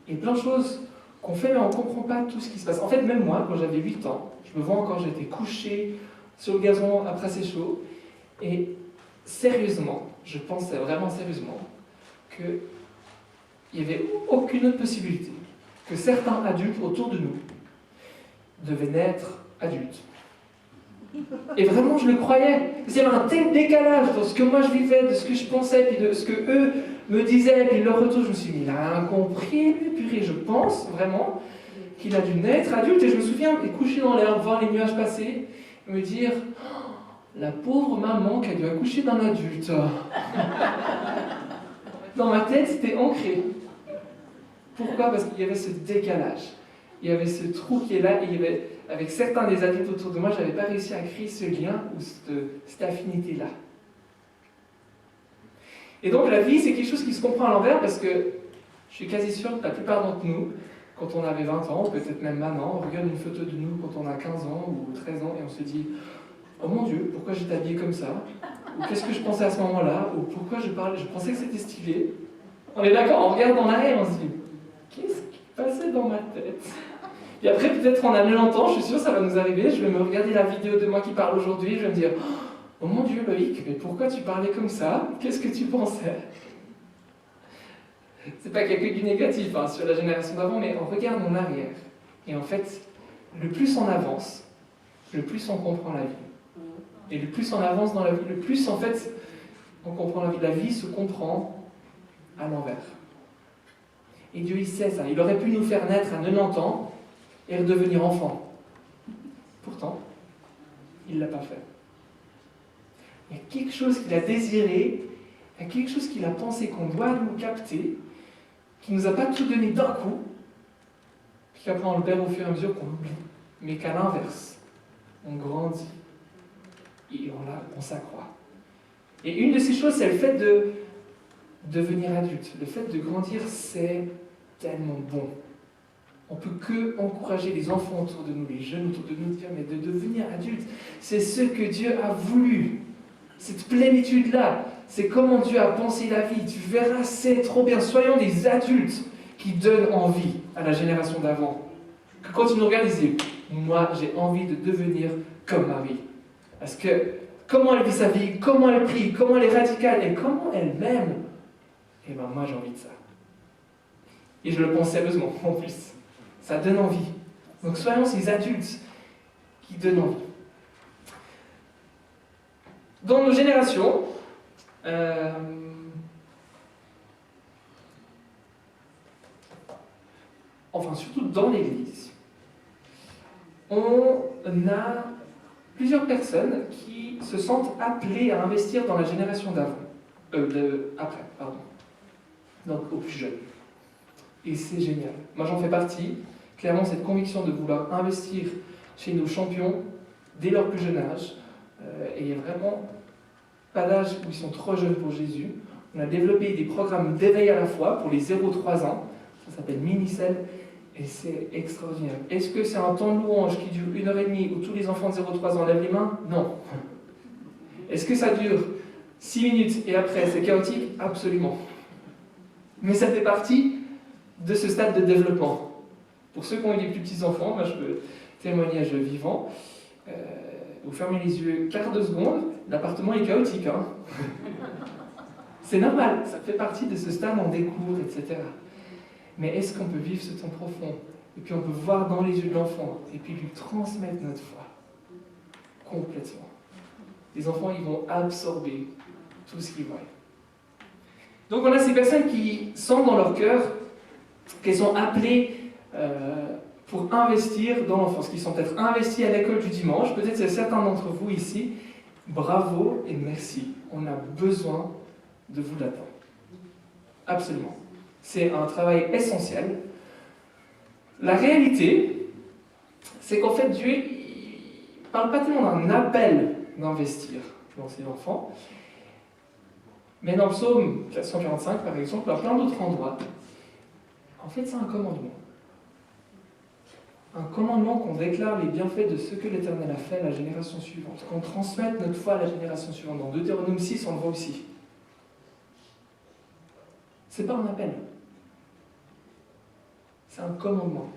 il y a plein de choses qu'on fait, mais on ne comprend pas tout ce qui se passe. En fait, même moi, quand j'avais 8 ans, je me vois encore, j'étais couché sur le gazon après c'est chaud, et sérieusement, je pensais vraiment sérieusement qu'il n'y avait aucune autre possibilité que certains adultes autour de nous devaient naître adultes. Et vraiment, je le croyais. Il y avait un tel décalage dans ce que moi je vivais, de ce que je pensais, puis de ce que eux me disaient, puis leur retour. Je me suis dit, il a rien compris, purée, je pense vraiment qu'il a dû naître adulte. Et je me souviens, couché dans l'air, voir les nuages passer, et me dire, oh, la pauvre maman qui a dû accoucher d'un adulte. Dans ma tête, c'était ancré. Pourquoi? Parce qu'il y avait ce décalage. Il y avait ce trou qui est là, et il y avait, avec certains des adultes autour de moi, je n'avais pas réussi à créer ce lien ou cette affinité-là. Et donc la vie, c'est quelque chose qui se comprend à l'envers, parce que je suis quasi sûr que la plupart d'entre nous, quand on avait 20 ans, ou peut-être même maintenant, on regarde une photo de nous quand on a 15 ans ou 13 ans, et on se dit « Oh mon Dieu, pourquoi j'étais habillé comme ça ?» Ou « Qu'est-ce que je pensais à ce moment-là » Ou « Pourquoi je pensais que c'était stylé ?» On est d'accord, on regarde en arrière, on se dit « Qu'est-ce qui passait dans ma tête ?» Et après, peut-être en âme longtemps, je suis sûr que ça va nous arriver, je vais me regarder la vidéo de moi qui parle aujourd'hui, je vais me dire « Oh mon Dieu Loïc, mais pourquoi tu parlais comme ça? Qu'est-ce que tu pensais ?» C'est pas qu'il y a que du négatif sur la génération d'avant, mais on regarde en arrière. Et en fait, le plus on avance, le plus on comprend la vie. Et le plus on avance dans la vie, le plus en fait on comprend la vie. La vie se comprend à l'envers. Et Dieu, il sait ça. Il aurait pu nous faire naître à 90 ans et redevenir enfant. Pourtant, il ne l'a pas fait. Il y a quelque chose qu'il a désiré, il y a quelque chose qu'il a pensé qu'on doit nous capter, qui ne nous a pas tout donné d'un coup, puis qu'après on le perd au fur et à mesure qu'on oublie, mais qu'à l'inverse, on grandit et on s'accroît. Et une de ces choses, c'est le fait de devenir adulte. Le fait de grandir, c'est tellement bon. On ne peut que encourager les enfants autour de nous, les jeunes autour de nous, dire mais de devenir adulte, c'est ce que Dieu a voulu. Cette plénitude-là, c'est comment Dieu a pensé la vie. Tu verras, c'est trop bien. Soyons des adultes qui donnent envie à la génération d'avant. Que quand ils nous regardent, ils disent moi, j'ai envie de devenir comme Marie. Parce que comment elle vit sa vie, comment elle prie, comment elle est radicale et comment elle m'aime, eh bien moi j'ai envie de ça. Et je le pense sérieusement en plus. Ça donne envie. Donc soyons ces adultes qui donnent envie. Dans nos générations, enfin surtout dans l'Église, on a plusieurs personnes qui se sentent appelées à investir dans la génération d'avant, après, pardon, donc aux plus jeunes. Et c'est génial. Moi j'en fais partie. Clairement, cette conviction de vouloir investir chez nos champions dès leur plus jeune âge, et il n'y a vraiment pas d'âge où ils sont trop jeunes pour Jésus. On a développé des programmes d'éveil à la foi pour les 0-3 ans. Ça s'appelle Minicelle et c'est extraordinaire. Est-ce que c'est un temps de louange qui dure 1h30 où tous les enfants de 0-3 ans lèvent les mains? Non. Est-ce que ça dure 6 minutes et après c'est chaotique? Absolument. Mais ça fait partie de ce stade de développement. Pour ceux qui ont eu des plus petits enfants, moi je peux témoignage vivant. Vous fermez les yeux quart de seconde, l'appartement est chaotique. Hein. C'est normal, ça fait partie de ce stade, on découvre, etc. Mais est-ce qu'on peut vivre ce temps profond? Et puis on peut voir dans les yeux de l'enfant, et puis lui transmettre notre foi. Complètement. Les enfants, ils vont absorber tout ce qu'ils voient. Donc on a ces personnes qui sentent dans leur cœur qu'elles sont appelées pour investir dans l'enfance, qui sont peut-être investis à l'école du dimanche. Peut-être c'est certains d'entre vous ici. Bravo et merci. On a besoin de vous là-dedans. Absolument. C'est un travail essentiel. La réalité, c'est qu'en fait, Dieu ne parle pas tellement d'un appel d'investir dans ses enfants, mais dans le psaume 445, par exemple, à plein d'autres endroits, en fait, c'est un commandement. Un commandement qu'on déclare les bienfaits de ce que l'Éternel a fait à la génération suivante, qu'on transmette notre foi à la génération suivante. Dans Deutéronome 6, on le voit aussi. C'est pas un appel. C'est un commandement.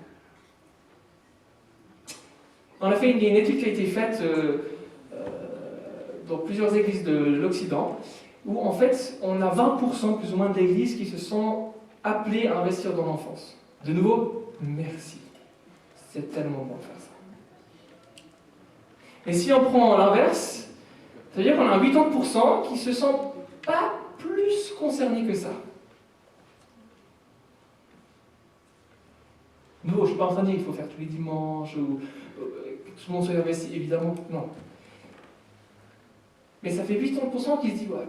On a fait une étude qui a été faite dans plusieurs églises de l'Occident, où en fait on a 20% plus ou moins de l'église qui se sont appelés à investir dans l'enfance. De nouveau, merci. C'est tellement bon de faire ça. Et si on prend l'inverse, ça veut dire qu'on a 80% qui se sentent pas plus concernés que ça. Non, je ne suis pas en train de dire qu'il faut faire tous les dimanches, ou que tout le monde soit investi, évidemment, non. Mais ça fait 80% qui se disent, ouais,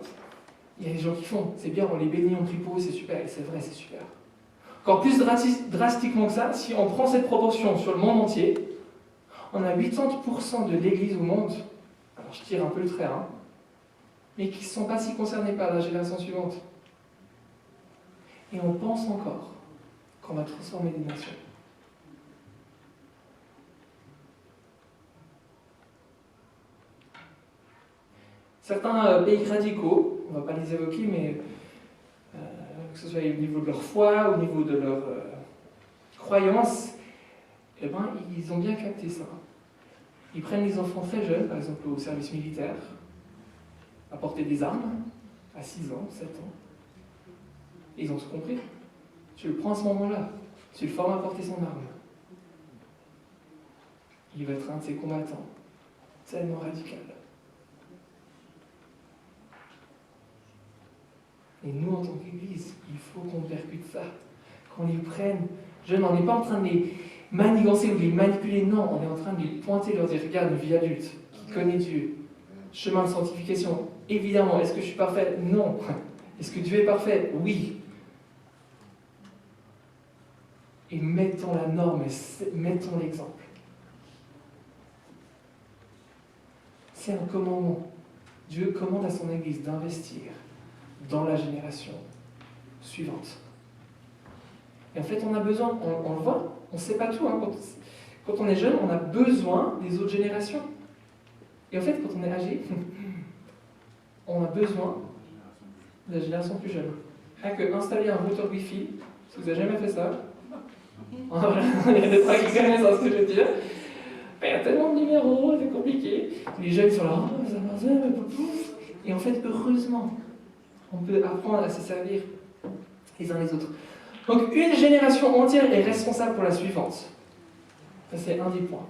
il y a des gens qui font, c'est bien, on les bénit, on prie pour eux, c'est super, et c'est vrai, c'est super. Encore plus drastiquement que ça, si on prend cette proportion sur le monde entier, on a 80% de l'église au monde, alors je tire un peu le trait, hein, mais qui ne sont pas si concernés par la génération suivante. Et on pense encore qu'on va transformer des nations. Certains pays radicaux, on ne va pas les évoquer, mais que ce soit au niveau de leur foi, au niveau de leur croyance, eh ben, ils ont bien capté ça. Ils prennent les enfants très jeunes, par exemple au service militaire, à porter des armes, à 6 ans, 7 ans. Et ils ont tout compris. Tu le prends à ce moment-là, tu le formes à porter son arme. Il va être un de ses combattants, tellement radical. Et nous, en tant qu'Église, il faut qu'on percute ça, qu'on les prenne jeunes. On n'est pas en train de les manigancer ou de les manipuler, non, on est en train de les pointer, leur dire, regarde, une vie adulte, qui connaît Dieu, chemin de sanctification. Évidemment, est-ce que je suis parfait? Non. Est-ce que Dieu est parfait? Oui. Et mettons la norme, mettons l'exemple. C'est un commandement. Dieu commande à son Église d'investir dans la génération suivante. Et en fait, on a besoin, on le voit, on ne sait pas tout. Hein, quand on est jeune, on a besoin des autres générations. Et en fait, quand on est âgé, on a besoin de la génération plus jeune. Rien que installer un routeur Wi-Fi, si vous n'avez jamais fait ça, il y a des trois qui connaissent ce que je veux dire. Il y a tellement de numéros, c'est compliqué. Les jeunes sont là, et en fait, heureusement, on peut apprendre à se servir les uns les autres. Donc, une génération entière est responsable pour la suivante. Ça, c'est un des points.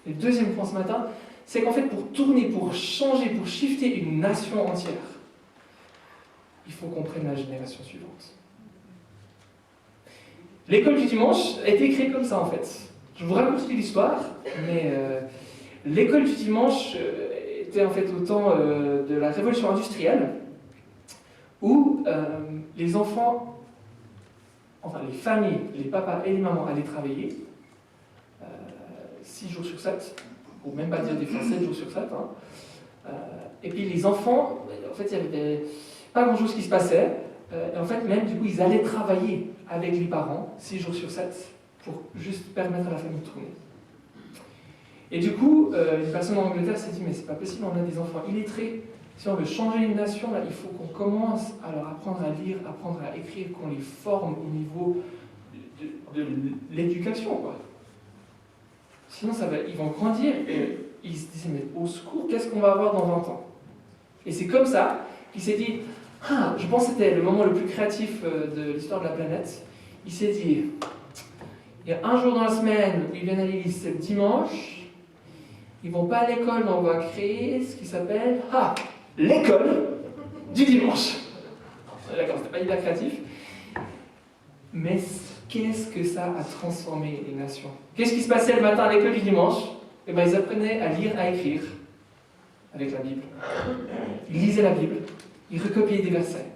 Le deuxième point ce matin, c'est qu'en fait, pour tourner, pour changer, pour shifter une nation entière, il faut qu'on prenne la génération suivante. L'école du dimanche a été créée comme ça, en fait. Je vous raconte l'histoire, mais l'école du dimanche était en fait au temps de la révolution industrielle, où les enfants, enfin les familles, les papas et les mamans allaient travailler 6 jours sur 7, ou même pas dire des fois 7 jours sur 7. Hein. Et puis les enfants, en fait, il n'y avait pas grand-chose qui se passait. Et en fait, même du coup, ils allaient travailler avec les parents 6 jours sur 7 pour juste permettre à la famille de tourner. Et du coup, une personne en Angleterre s'est dit, mais c'est pas possible, on a des enfants illettrés. Si on veut changer une nation, là, il faut qu'on commence à leur apprendre à lire, apprendre à écrire, qu'on les forme au niveau de l'éducation, quoi. Sinon, ils vont grandir et ils se disent, mais au secours, qu'est-ce qu'on va avoir dans 20 ans? Et c'est comme ça qu'il s'est dit, je pense que c'était le moment le plus créatif de l'histoire de la planète. Il s'est dit, il y a un jour dans la semaine où ils viennent à l'église, c'est le dimanche. Ils vont pas à l'école, mais on va créer ce qui s'appelle l'école du dimanche. D'accord, c'était pas hyper créatif. Mais qu'est-ce que ça a transformé les nations? Qu'est-ce qui se passait le matin à l'école du dimanche? Eh bien, ils apprenaient à lire, à écrire avec la Bible. Ils lisaient la Bible, ils recopiaient des versets.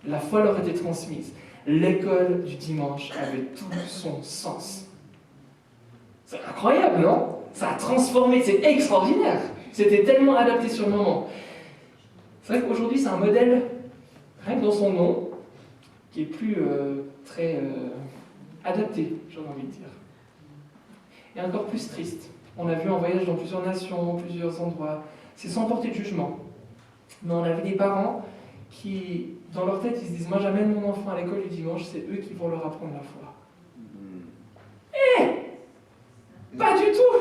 La foi leur était transmise. L'école du dimanche avait tout son sens. C'est incroyable, non? Ça a transformé, c'est extraordinaire. C'était tellement adapté sur le moment. C'est vrai qu'aujourd'hui, c'est un modèle, rien que dans son nom, qui est plus très adapté, j'aurais envie de dire. Et encore plus triste. On a vu en voyage dans plusieurs nations, plusieurs endroits. C'est sans porter de jugement. Mais on a vu des parents qui, dans leur tête, ils se disent, moi j'amène mon enfant à l'école du dimanche, c'est eux qui vont leur apprendre la foi. Pas du tout!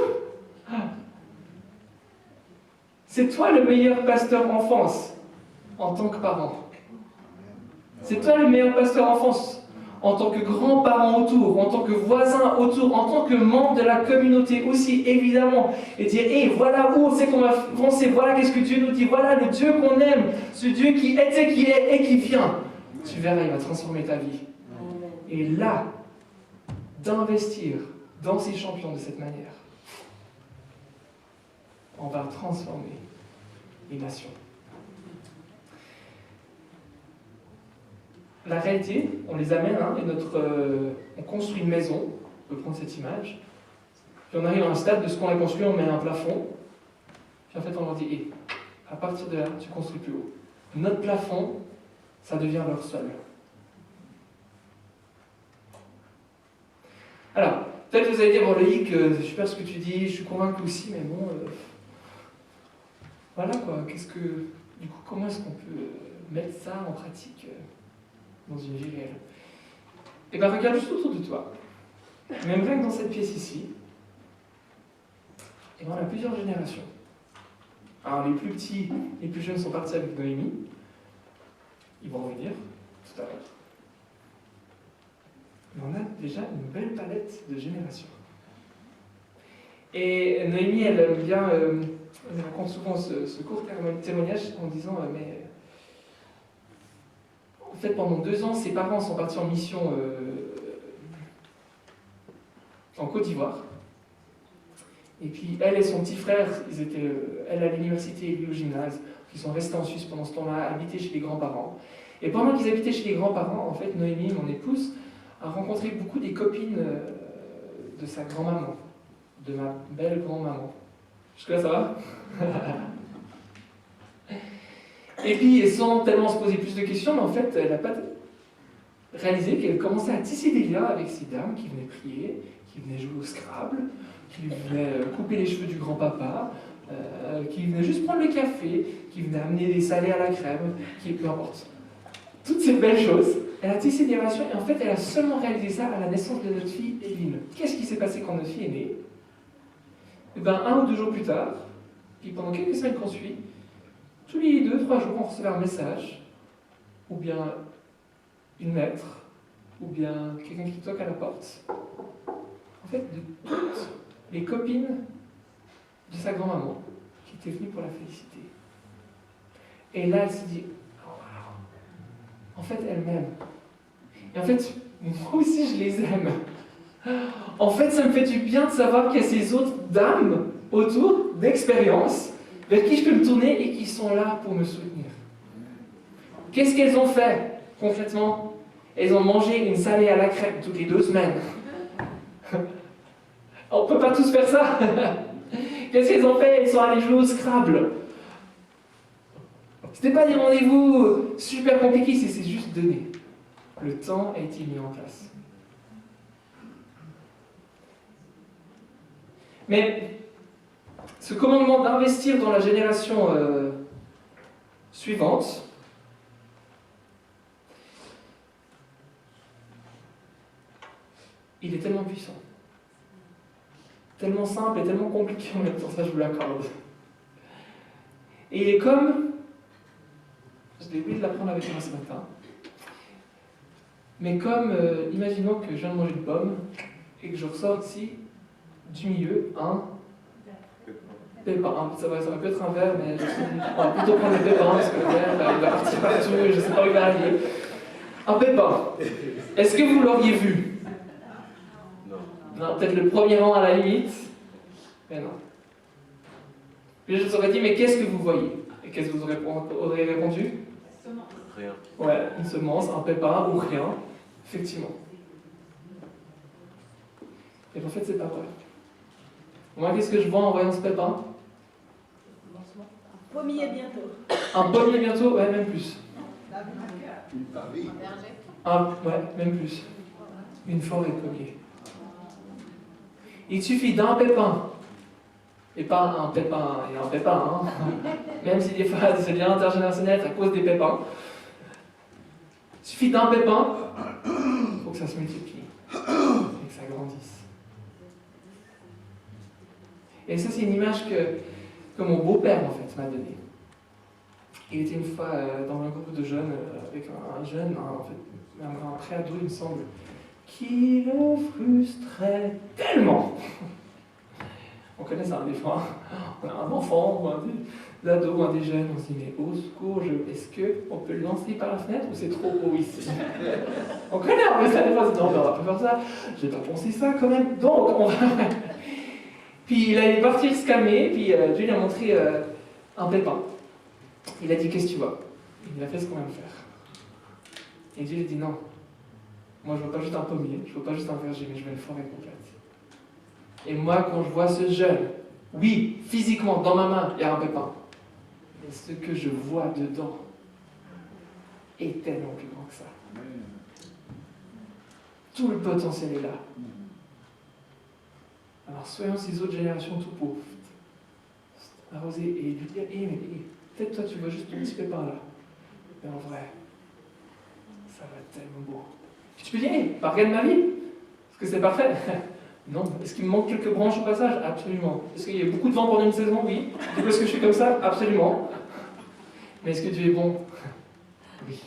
C'est toi le meilleur pasteur enfance. en tant que parent. C'est toi le meilleur pasteur en France. En tant que grands-parents autour, en tant que voisins autour, en tant que membre de la communauté aussi, évidemment. Et dire, hé, voilà où c'est qu'on va foncer, voilà qu'est-ce que Dieu nous dit, voilà le Dieu qu'on aime, ce Dieu qui était, qui est et qui vient. Tu verras, il va transformer ta vie. Et là, d'investir dans ces champions de cette manière, on va transformer les nations. La réalité, on les amène, hein, et on construit une maison, on peut prendre cette image, puis on arrive à un stade de ce qu'on a construit, on met un plafond, puis en fait on leur dit, hé, à partir de là, tu construis plus haut. Notre plafond, ça devient leur sol. Alors, peut-être que vous allez dire, bon Loïc, c'est super ce que tu dis, je suis convaincu aussi, mais bon, voilà quoi, du coup, comment est-ce qu'on peut mettre ça en pratique dans une vie réelle? Eh bien, regarde juste autour de toi. Même rien que dans cette pièce ici, et ben, on a plusieurs générations. Alors, les plus petits, les plus jeunes sont partis avec Noémie. Ils vont revenir tout à l'heure. Mais on a déjà une belle palette de générations. Et Noémie, elle aime bien, elle raconte souvent ce court témoignage en disant mais en fait, pendant 2 ans, ses parents sont partis en mission en Côte d'Ivoire. Et puis, elle et son petit frère, ils étaient, elle à l'université et lui au gymnase. Ils sont restés en Suisse pendant ce temps-là, habités chez les grands-parents. Et pendant qu'ils habitaient chez les grands-parents, en fait, Noémie, mon épouse, a rencontré beaucoup des copines de sa grand-maman, de ma belle grand-maman. Jusque-là, ça va? Et puis, sans tellement se poser plus de questions, mais en fait, elle n'a pas réalisé qu'elle commençait à tisser des liens avec ces dames qui venaient prier, qui venaient jouer au Scrabble, qui venaient couper les cheveux du grand-papa, qui venaient juste prendre le café, qui venaient amener des salés à la crème, peu importe. Toutes ces belles choses, elle a tissé des relations, et en fait, elle a seulement réalisé ça à la naissance de notre fille, Evelyne. Qu'est-ce qui s'est passé quand notre fille est née? Eh bien, 1 ou 2 jours plus tard, puis pendant quelques semaines qu'on suit, tous les 2-3 jours, on recevait un message, ou bien une lettre, ou bien quelqu'un qui toque à la porte. En fait, de toutes les copines de sa grand-maman qui étaient venues pour la féliciter. Et là, elle s'est dit, oh, wow. En fait, elle m'aime. Et en fait, moi aussi, je les aime. En fait, ça me fait du bien de savoir qu'il y a ces autres dames autour d'expérience vers qui je peux me tourner et qui sont là pour me soutenir. Qu'est-ce qu'elles ont fait concrètement? Elles ont mangé une salée à la crème toutes les 2 semaines. On ne peut pas tous faire ça. Qu'est-ce qu'elles ont fait? Elles sont allées jouer au Scrabble. C'était pas des rendez-vous super compliqués, c'est juste donné. Le temps a été mis en place. Mais ce commandement d'investir dans la génération suivante, il est tellement puissant, tellement simple et tellement compliqué en même temps, ça je vous l'accorde. Et il est comme, je l'ai oublié de l'apprendre avec moi ce matin, mais comme, imaginons que je viens de manger une pomme et que je ressors ici, du milieu, un pépin. Ça va peut être un verre, mais on va plutôt prendre le pépin parce que le verre il va partir partout et je ne sais pas où il va aller. Un pépin. Est-ce que vous l'auriez vu? Non, peut-être le premier rang à la limite, mais non. Puis je vous aurais dit, mais qu'est-ce que vous voyez? Et qu'est-ce que vous aurez répondu? Rien. Ouais, une semence, un pépin ou rien, effectivement. Et en fait, c'est pas vrai. Moi, qu'est-ce que je vois en voyant ce pépin? Un pommier bientôt. Un pommier bientôt? Ouais, même plus. Ouais, même plus. Une forêt de pommiers. Il suffit d'un pépin. Et pas un pépin et un pépin, hein. Même si des fois c'est bien intergénérationnel à cause des pépins. Il suffit d'un pépin pour que ça se multiplie et que ça grandisse. Et ça, c'est une image que mon beau-père, en fait, m'a donnée. Il était une fois dans un groupe de jeunes, avec un jeune, un préado, il me semble, qui le frustrait tellement. On connaît ça, des fois. On a un enfant, ou des ados, ou des jeunes, on se dit, mais au secours, est-ce qu'on peut le lancer par la fenêtre ou c'est trop haut ici? On connaît, mais ça, des fois, non, on va pas faire ça. J'ai pas pensé ça quand même. Donc, on va. Puis il est parti se calmer, puis Dieu lui a montré un pépin. Il a dit, qu'est-ce que tu vois? Il a fait ce qu'on vient de faire. Et Dieu lui a dit, non. Moi, je veux pas juste un pommier, je veux pas juste un verger, mais je veux une forêt complète. Et moi, quand je vois ce jeune, oui, physiquement, dans ma main, il y a un pépin. Mais ce que je vois dedans est tellement plus grand que ça. Tout le potentiel est là. Alors, soyons ces autres générations tout pauvres. Arroser et lui dire, mais peut-être toi, tu vois juste ton petit pépin là. Mais en vrai, ça va être tellement beau. Tu peux dire, regarde ma vie, est-ce que c'est parfait? Non. Est-ce qu'il me manque quelques branches au passage? Absolument. Est-ce qu'il y a beaucoup de vent pendant une saison? Oui. Du coup, est-ce que je suis comme ça? Absolument. Mais est-ce que Dieu est bon? Oui.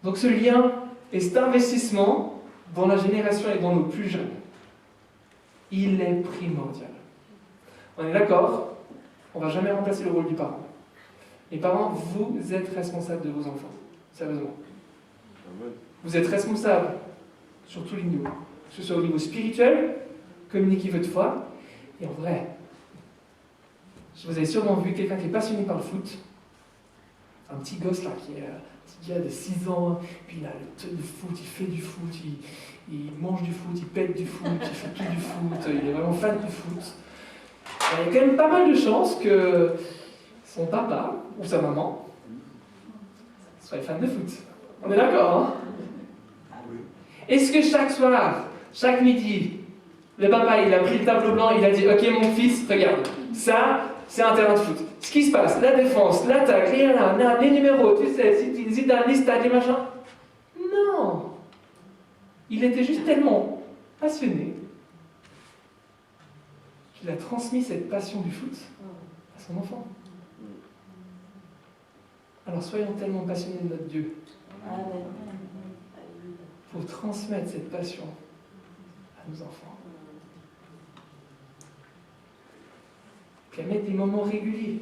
Donc ce lien et cet investissement dans la génération et dans nos plus jeunes, il est primordial. On est d'accord? On ne va jamais remplacer le rôle du parent. Les parents, vous êtes responsables de vos enfants. Sérieusement. Vous êtes responsables sur tous les niveaux. Que ce soit au niveau spirituel, communiquer votre foi, et en vrai, vous avez sûrement vu quelqu'un qui est passionné par le foot, un petit gosse là, qui est un petit gars de 6 ans, puis il a le foot, il fait du foot, il mange du foot, il pète du foot, il fait tout du foot, il est vraiment fan du foot. Il y a quand même pas mal de chances que son papa ou sa maman soit fan de foot. On est d'accord, hein? Est-ce que chaque soir, chaque midi, le papa, il a pris le tableau blanc, il a dit, ok mon fils, regarde, ça, c'est un terrain de foot. Ce qui se passe, la défense, l'attaque, les numéros, tu sais, Zidane, Lista, les machins. Non. Il était juste tellement passionné qu'il a transmis cette passion du foot à son enfant. Alors soyons tellement passionnés de notre Dieu. Amen. Pour transmettre cette passion à nos enfants. Puis à mettre des moments réguliers.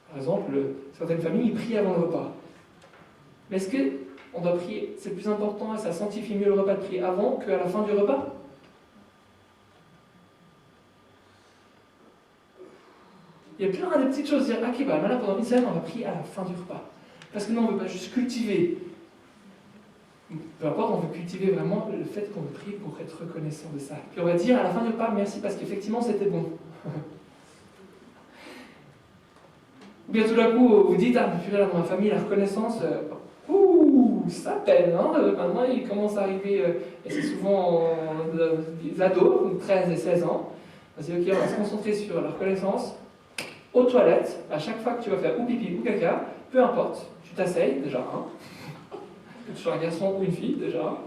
Par exemple, certaines familles, ils prient avant le repas. Mais est-ce qu'on doit prier, c'est plus important et ça sanctifie mieux le repas de prier avant qu'à la fin du repas? Il y a plein de petites choses, dire, ok, maintenant pendant une semaine, on va prier à la fin du repas. Parce que non, on ne veut pas juste cultiver. Peu importe, on veut cultiver vraiment le fait qu'on prie pour être reconnaissant de ça. Puis on va dire à la fin du repas, merci parce qu'effectivement c'était bon. Ou bien tout d'un coup, vous dites, puis là dans ma famille, la reconnaissance, ça peine. Hein, maintenant, il commence à arriver, et c'est souvent des ados, 13 et 16 ans. On va dire, ok, on va se concentrer sur la reconnaissance. Aux toilettes, à chaque fois que tu vas faire ou pipi ou caca, peu importe, tu t'asseyes, déjà, hein, que tu sois un garçon ou une fille, déjà.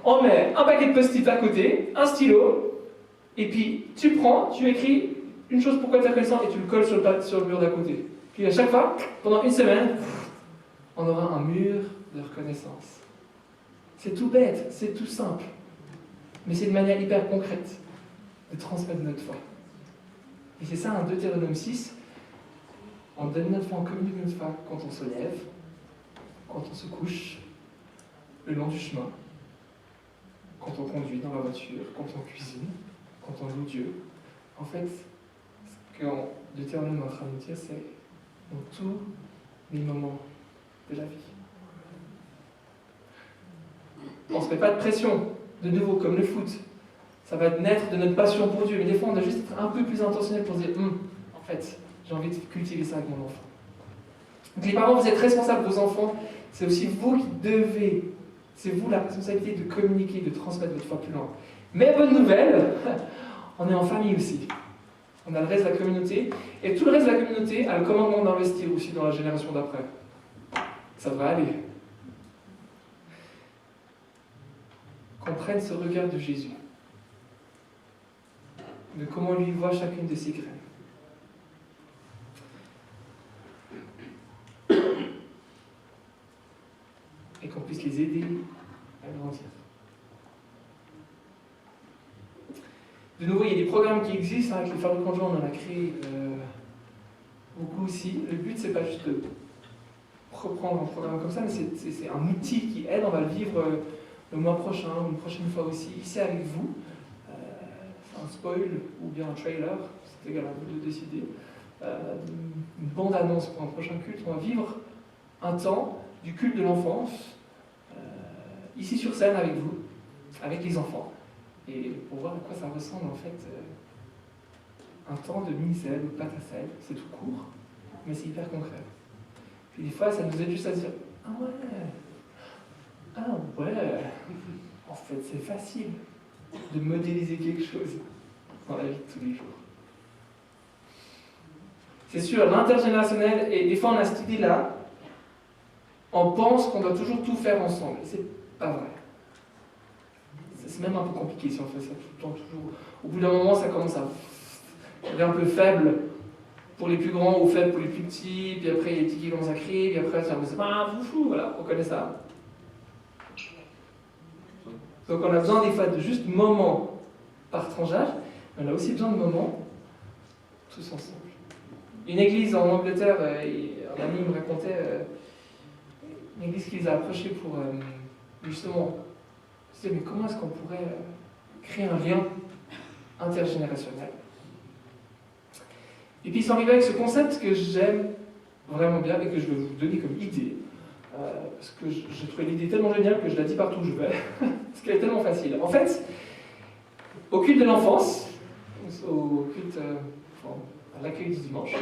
On met un paquet de post-it à côté, un stylo, et puis tu prends, tu écris une chose pourquoi tu es reconnaissant et tu le colles sur le mur d'à côté. Puis à chaque fois, pendant une semaine, on aura un mur de reconnaissance. C'est tout bête, c'est tout simple, mais c'est de manière hyper concrète de transmettre notre foi. Et c'est ça, un Deutéronome 6, on donne notre foi, on communique notre foi quand on se lève, quand on se couche, le long du chemin, quand on conduit dans la voiture, quand on cuisine, quand on loue Dieu. En fait, ce que Deutéronome est en train de dire, c'est dans tous les moments de la vie. On ne se met pas de pression, de nouveau, comme le foot. Ça va naître de notre passion pour Dieu, mais des fois, on doit juste être un peu plus intentionnel pour se dire, en fait, j'ai envie de cultiver ça avec mon enfant. Donc les parents, vous êtes responsables de vos enfants, c'est aussi vous qui devez, c'est vous la responsabilité de communiquer, de transmettre votre foi plus loin. Mais bonne nouvelle, on est en famille aussi. On a le reste de la communauté, et tout le reste de la communauté a le commandement d'investir aussi dans la génération d'après. Ça devrait aller. Qu'on prenne ce regard de Jésus. de comment lui voit chacune de ses graines. Et qu'on puisse les aider à grandir. De nouveau, il y a des programmes qui existent, avec les fabricants de joie, on en a créé beaucoup aussi. Le but, c'est pas juste de reprendre un programme comme ça, mais c'est un outil qui aide. On va le vivre le mois prochain ou une prochaine fois aussi, ici avec vous. C'est un spoil ou bien un trailer, c'est égal à vous de décider. Une bande-annonce pour un prochain culte. On va vivre un temps du culte de l'enfance, ici sur scène avec vous, avec les enfants. Et pour voir à quoi ça ressemble en fait, un temps de mini-scène ou de pâte à sel, c'est tout court, mais c'est hyper concret. Puis des fois, ça nous aide juste à se dire « Ah ouais, en fait c'est facile de modéliser quelque chose dans la vie de tous les jours. » C'est sûr, l'intergénérationnel, et des fois on a cette idée-là, on pense qu'on doit toujours tout faire ensemble, et c'est pas vrai. C'est même un peu compliqué si on fait ça tout le temps, toujours. Au bout d'un moment, ça commence à devenir un peu faible pour les plus grands ou faible pour les plus petits, puis après il y a les petits qui commencent à crier, puis après c'est pas foufou, voilà, on connaît ça. Donc on a besoin des fois de juste moments par tranche d'âge, mais on a aussi besoin de moments tous ensemble. Une église en Angleterre, un ami me racontait, une église qui les a approchés pour justement se dire mais comment est-ce qu'on pourrait créer un lien intergénérationnel. Et puis ils sont arrivés avec ce concept que j'aime vraiment bien et que je vais vous donner comme idée, parce que j'ai trouvé l'idée tellement géniale que je la dis partout où je vais, parce qu'elle est tellement facile. En fait, au culte de l'enfance, au culte, à l'accueil du dimanche,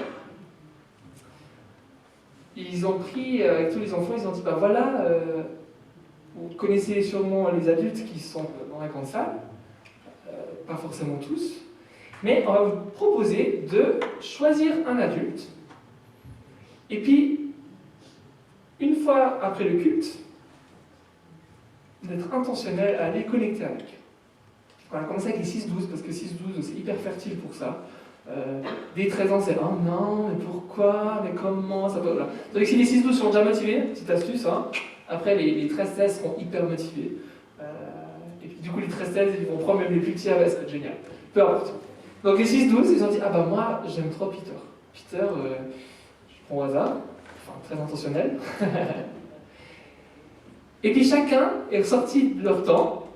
ils ont pris, avec tous les enfants, ils ont dit, bah voilà, vous connaissez sûrement les adultes qui sont dans la grande salle, pas forcément tous, mais on va vous proposer de choisir un adulte, et puis, une fois après le culte, d'être intentionnel à aller connecter avec. On va commencer avec les 6-12, parce que 6-12, c'est hyper fertile pour ça. Dès 13 ans, c'est « Oh non, mais pourquoi, mais comment, ça peut... » Donc si les 6-12 sont déjà motivés, petite astuce, hein, après les 13-16 seront hyper motivés. Et puis du coup, les 13-16, ils vont prendre même les plus petits, ça va être génial. Peu importe. Donc les 6-12, ils ont dit « Ah bah moi, j'aime trop Peter. Peter, je prends au hasard, enfin très intentionnel. » Et puis chacun est ressorti de leur temps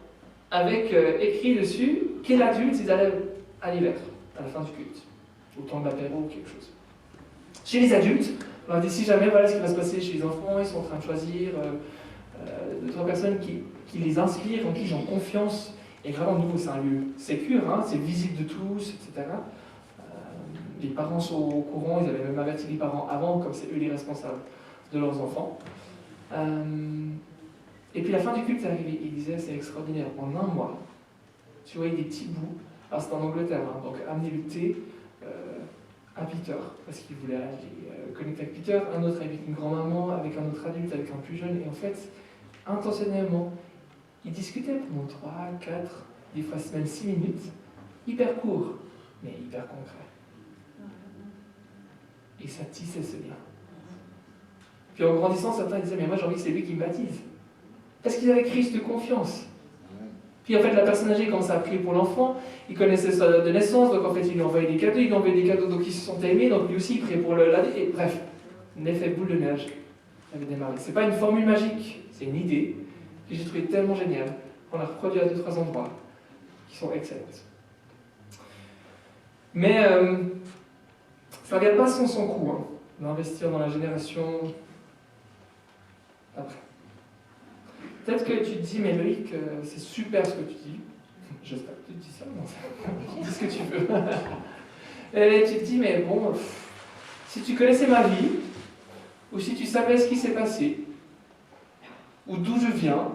avec écrit dessus quel adulte ils allaient aller vers à la fin du culte, au temps de l'apéro ou quelque chose. Chez les adultes, on a dit si jamais voilà ce qui va se passer chez les enfants, ils sont en train de choisir 2-3 personnes qui les inspirent, en qui ils ont confiance, et vraiment de nouveau c'est un lieu sécure, hein, c'est visible de tous, etc. Les parents sont au courant, ils avaient même averti les parents avant, comme c'est eux les responsables de leurs enfants. Et puis la fin du culte est arrivée, il disait c'est extraordinaire, en un mois, tu voyais des petits bouts. Alors c'est en Angleterre, hein, donc amener le thé à Peter, parce qu'il voulait aller connecter avec Peter, un autre avec une grand-maman, avec un autre adulte, avec un plus jeune, et en fait, intentionnellement, ils discutaient pendant 3, 4, des fois même 6 minutes, hyper court, mais hyper concret. Et ça tissait ce lien. Puis en grandissant, certains disaient, mais moi j'ai envie que c'est lui qui me baptise. Parce qu'ils avaient Christ de confiance. Puis en fait, la personne âgée commençait à prier pour l'enfant, il connaissait sa date de naissance, donc en fait, il lui envoyait des cadeaux, donc ils se sont aimés, donc lui aussi, il priait pour l'année, et bref, l'effet boule de neige avait démarré. C'est pas une formule magique, c'est une idée que j'ai trouvée tellement géniale, qu'on a reproduit à 2-3 endroits, qui sont excellentes. Mais ça ne vient pas sans son coût, hein, d'investir dans la génération après. Peut-être que tu te dis, mais Loïc, c'est super ce que tu dis. J'espère que tu te dis ça, non, dis ce que tu veux. Et tu te dis, mais bon, si tu connaissais ma vie, ou si tu savais ce qui s'est passé, ou d'où je viens,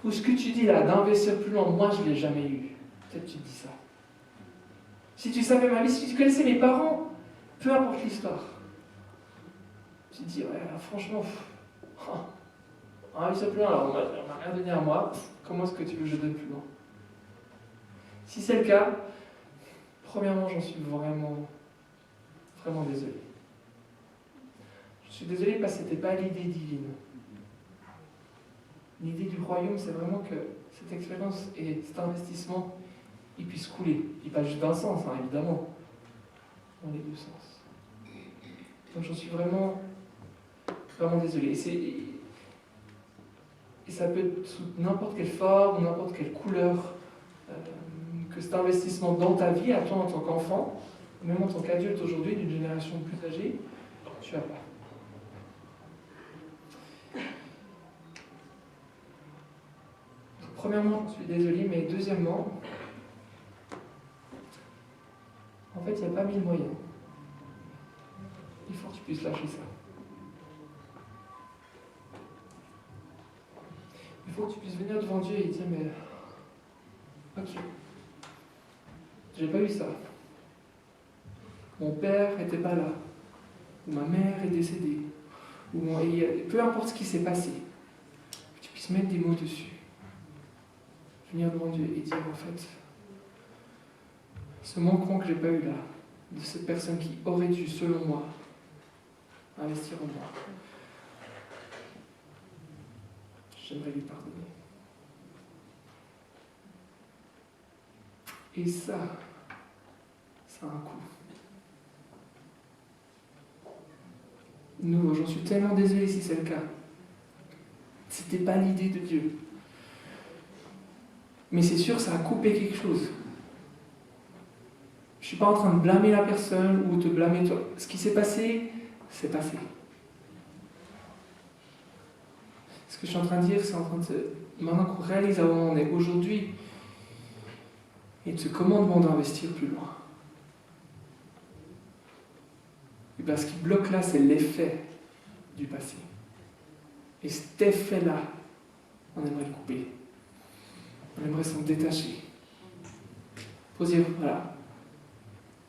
ou ce que tu dis là, d'investir plus loin, moi je ne l'ai jamais eu. Peut-être tu te dis ça. Si tu savais ma vie, si tu connaissais mes parents, peu importe l'histoire. Tu te dis, ouais, franchement, ah, il se plaint, alors on m'a rien donné à moi, comment est-ce que tu veux que je donne plus loin? Si c'est le cas, Premièrement, j'en suis vraiment désolé. Je suis désolé parce que ce n'était pas l'idée divine. L'idée du royaume, c'est vraiment que cette expérience et cet investissement, ils puissent couler. Ils pas juste d'un sens, hein, évidemment, dans les deux sens. Donc j'en suis vraiment désolé. Et ça peut être sous n'importe quelle forme, n'importe quelle couleur, que cet investissement dans ta vie, à toi en tant qu'enfant, même en tant qu'adulte aujourd'hui, d'une génération plus âgée, tu as pas. Donc, premièrement, je suis désolé, mais deuxièmement, en fait, il n'y a pas mille moyens. Il faut que tu puisses lâcher ça. Il faut que tu puisses venir devant Dieu et dire, mais ok, j'ai pas eu ça. Mon père n'était pas là, ou ma mère est décédée, ou peu importe ce qui s'est passé, que tu puisses mettre des mots dessus. Venir devant Dieu et dire, en fait, ce manquement que j'ai pas eu là, de cette personne qui aurait dû, selon moi, investir en moi, j'aimerais lui pardonner. Et ça a un coût. Nous, j'en suis tellement désolé si c'est le cas. C'était pas l'idée de Dieu. Mais c'est sûr, ça a coupé quelque chose. Je suis pas en train de blâmer la personne ou de te blâmer toi. Ce qui s'est passé, c'est passé. Ce que je suis en train de dire, c'est en train de... Maintenant qu'on réalise à où on est aujourd'hui, et de ce commandement d'investir plus loin. Et bien, ce qui bloque là, c'est l'effet du passé. Et cet effet-là, on aimerait le couper. On aimerait s'en détacher. Pour dire, voilà,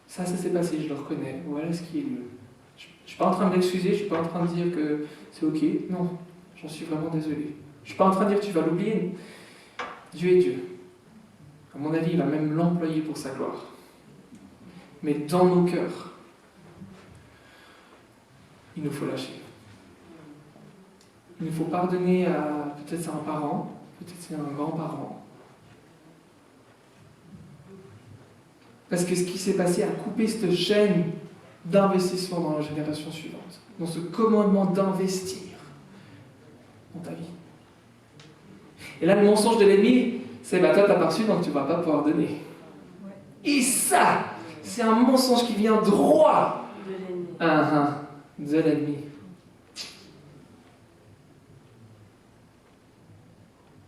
ça s'est passé, je le reconnais, voilà ce qui est lieu. Je ne suis pas en train de l'excuser, je ne suis pas en train de dire que c'est ok, non, j'en suis vraiment désolé. Je ne suis pas en train de dire que tu vas l'oublier. Dieu est Dieu. À mon avis, il va même l'employer pour sa gloire. Mais dans nos cœurs, il nous faut lâcher. Il nous faut pardonner à, peut-être c'est un parent, peut-être c'est un grand-parent. Parce que ce qui s'est passé a coupé cette chaîne d'investissement dans la génération suivante, dans ce commandement d'investir dans ta vie. Et là, le mensonge de l'ennemi, c'est bah toi t'as pas reçu donc tu vas pas pouvoir donner. Et ça, c'est un mensonge qui vient droit de l'ennemi.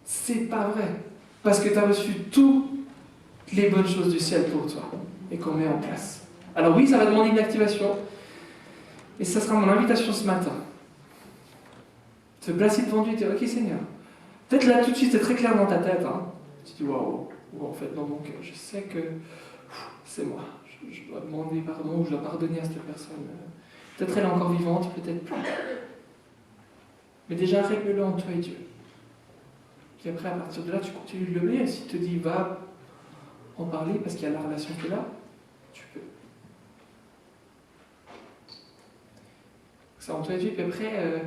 C'est pas vrai. Parce que tu as reçu toutes les bonnes choses du ciel pour toi et qu'on met en place. Alors oui, ça va demander une activation. Et ça sera mon invitation ce matin. Te placer devant Dieu et dire, ok Seigneur. Peut-être là tout de suite c'est très clair dans ta tête. Hein. Tu dis waouh, en fait dans mon cœur, je sais que c'est moi. Je dois demander pardon ou je dois pardonner à cette personne. Peut-être elle est encore vivante, peut-être plus. Mais déjà règle-le en toi et Dieu. Puis après, à partir de là, tu continues de le lire. S'il te dit va en parler parce qu'il y a la relation qui est là, tu peux. C'est en toi et Dieu. Puis après,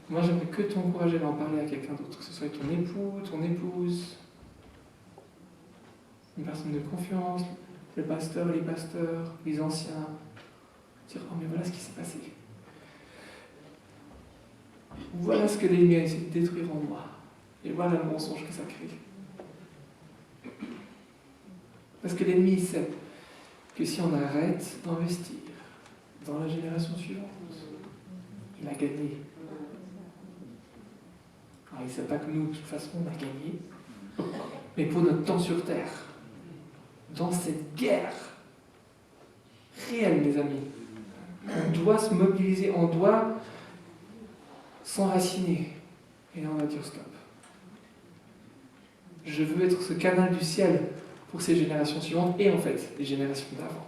moi j'aimerais que t'encourager à en parler à quelqu'un d'autre, que ce soit ton époux, ton épouse, une personne de confiance, le pasteur, les pasteurs, les anciens. Dire oh mais voilà ce qui s'est passé. Voilà ce que l'ennemi a essayé de détruire en moi. Et voilà le mensonge que ça crée. Parce que l'ennemi sait que si on arrête d'investir dans la génération suivante, il a gagné. Alors il ne sait pas que nous, de toute façon, on a gagné. Mais pour notre temps sur Terre, dans cette guerre réelle, mes amis, on doit se mobiliser, on doit s'enraciner. Et là, on va dire stop. Je veux être ce canal du ciel pour ces générations suivantes et en fait, les générations d'avant.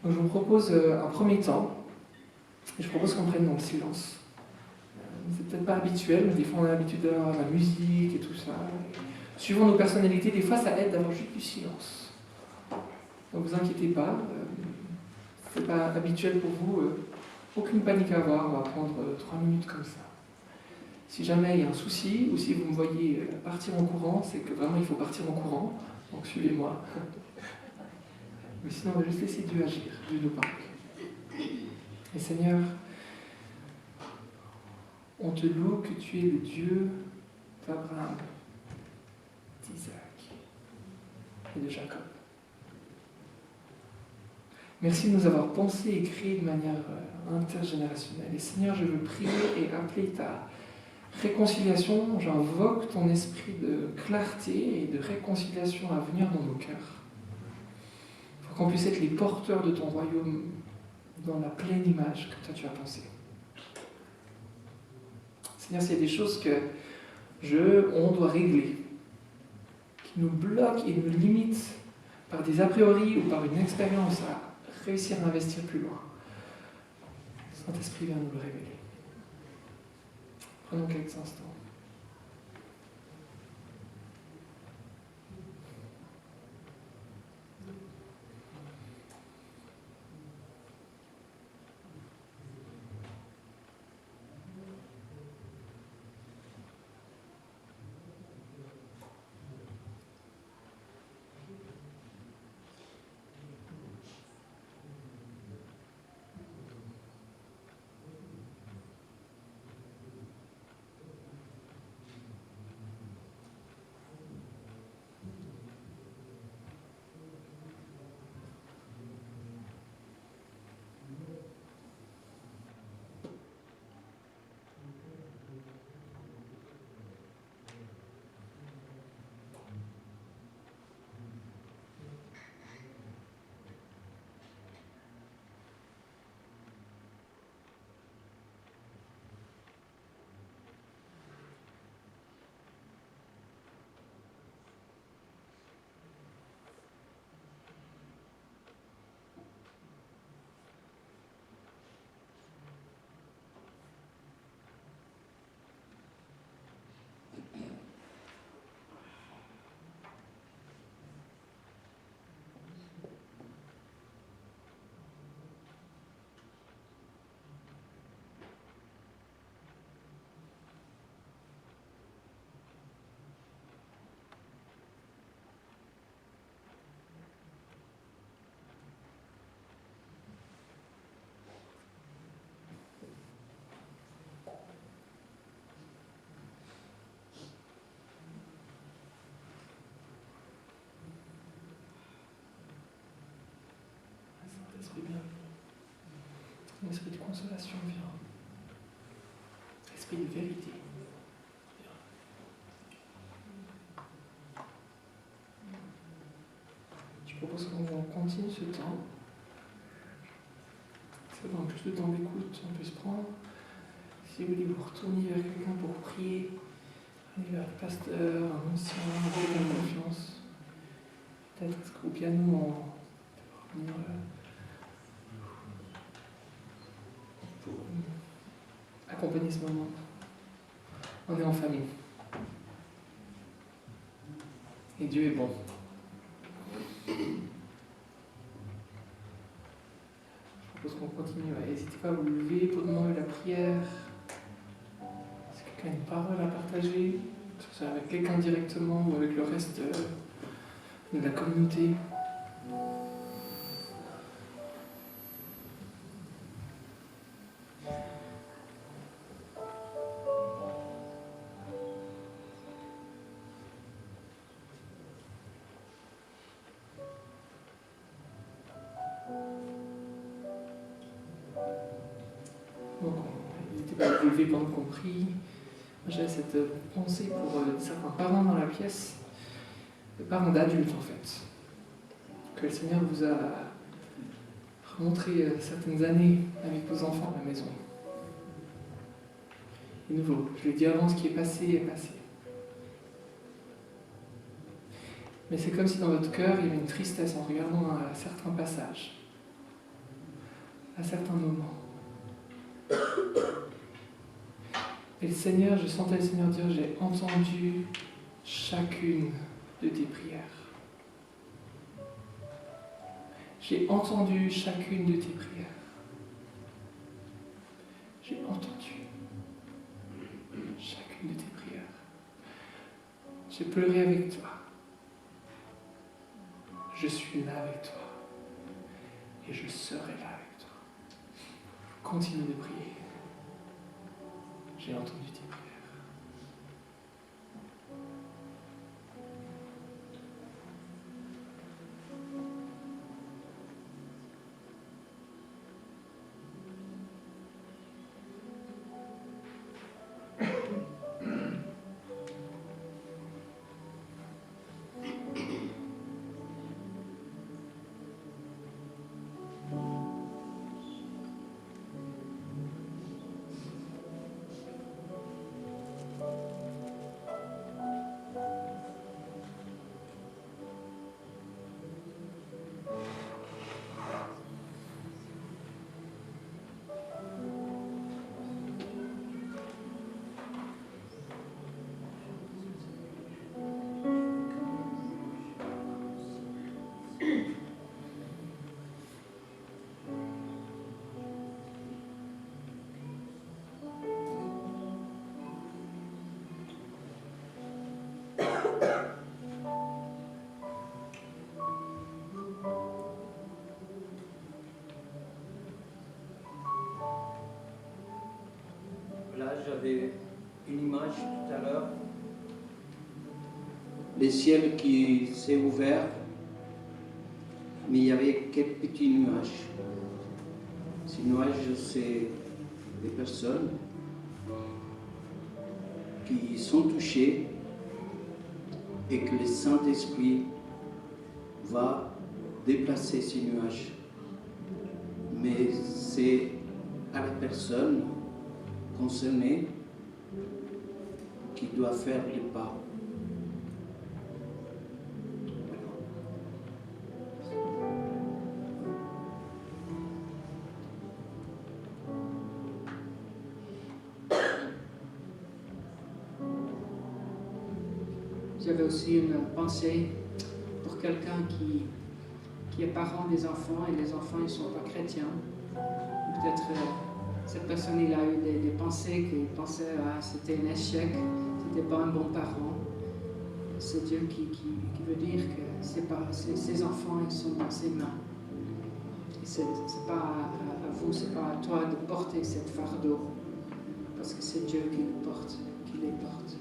Donc je vous propose un premier temps, et je propose qu'on prenne dans le silence. C'est peut-être pas habituel, mais des fois on a l'habitude d'avoir la musique et tout ça. Suivant nos personnalités, des fois ça aide d'avoir juste du silence. Ne vous inquiétez pas, ce n'est pas habituel pour vous, aucune panique à avoir, on va prendre 3 minutes comme ça. Si jamais il y a un souci, ou si vous me voyez partir en courant, c'est que vraiment il faut partir en courant, donc suivez-moi. Mais sinon, on va juste laisser Dieu agir, Dieu nous parle. Et Seigneur, on te loue que tu es le Dieu d'Abraham, d'Isaac et de Jacob. Merci de nous avoir pensé et créé de manière intergénérationnelle. Et Seigneur, je veux prier et appeler ta réconciliation. J'invoque ton esprit de clarté et de réconciliation à venir dans nos cœurs. Pour qu'on puisse être les porteurs de ton royaume dans la pleine image que toi tu as pensée. Seigneur, s'il y a des choses que on doit régler, qui nous bloquent et nous limitent par des a priori ou par une expérience à réussir à investir plus loin, Saint-Esprit vient nous le révéler. Prenons quelques instants. Esprit bien. L'esprit de consolation vient. Esprit de vérité. Je propose qu'on continue ce temps. C'est dans plus de temps d'écoute, on peut se prendre. Si vous voulez vous retourner vers quelqu'un pour prier, allez vers le pasteur, un ancien, un de confiance. Peut-être au piano, pour venir pour accompagner ce moment. On est en famille. Et Dieu est bon. Je propose qu'on continue. N'hésitez pas à vous lever pour demander la prière. Si quelqu'un a une parole à partager, que ce soit avec quelqu'un directement ou avec le reste de la communauté. N'hésitez pas à vous lever pendant qu'on prie. J'ai cette pensée pour certains parents dans la pièce, des parents d'adultes en fait, que le Seigneur vous a remontré certaines années avec vos enfants à la maison. De nouveau, je l'ai dit avant, ce qui est passé. Mais c'est comme si dans votre cœur, il y avait une tristesse en regardant à certains passages, à certains moments. Et le Seigneur, je sentais le Seigneur dire, j'ai entendu chacune de tes prières. J'ai entendu chacune de tes prières. J'ai entendu chacune de tes prières. J'ai pleuré avec toi. Je suis là avec toi. Et je serai là avec toi. Continue de prier. J'ai entendu tes prières. J'avais une image tout à l'heure, le ciel qui s'est ouvert, mais il y avait quelques petits nuages. Ces nuages, c'est des personnes qui sont touchées et que le Saint-Esprit va déplacer ces nuages. Mais c'est à la personne concernée qui doit faire les pas. J'avais aussi une pensée pour quelqu'un qui est parent des enfants et les enfants ne sont pas chrétiens. Peut-être cette personne il a eu des pensées qu'il pensait que c'était un échec, c'était pas un bon parent. C'est Dieu qui veut dire que ses enfants ils sont dans ses mains. Et c'est pas à vous, c'est pas à toi de porter cette fardeau, parce que c'est Dieu qui le porte, qui les porte.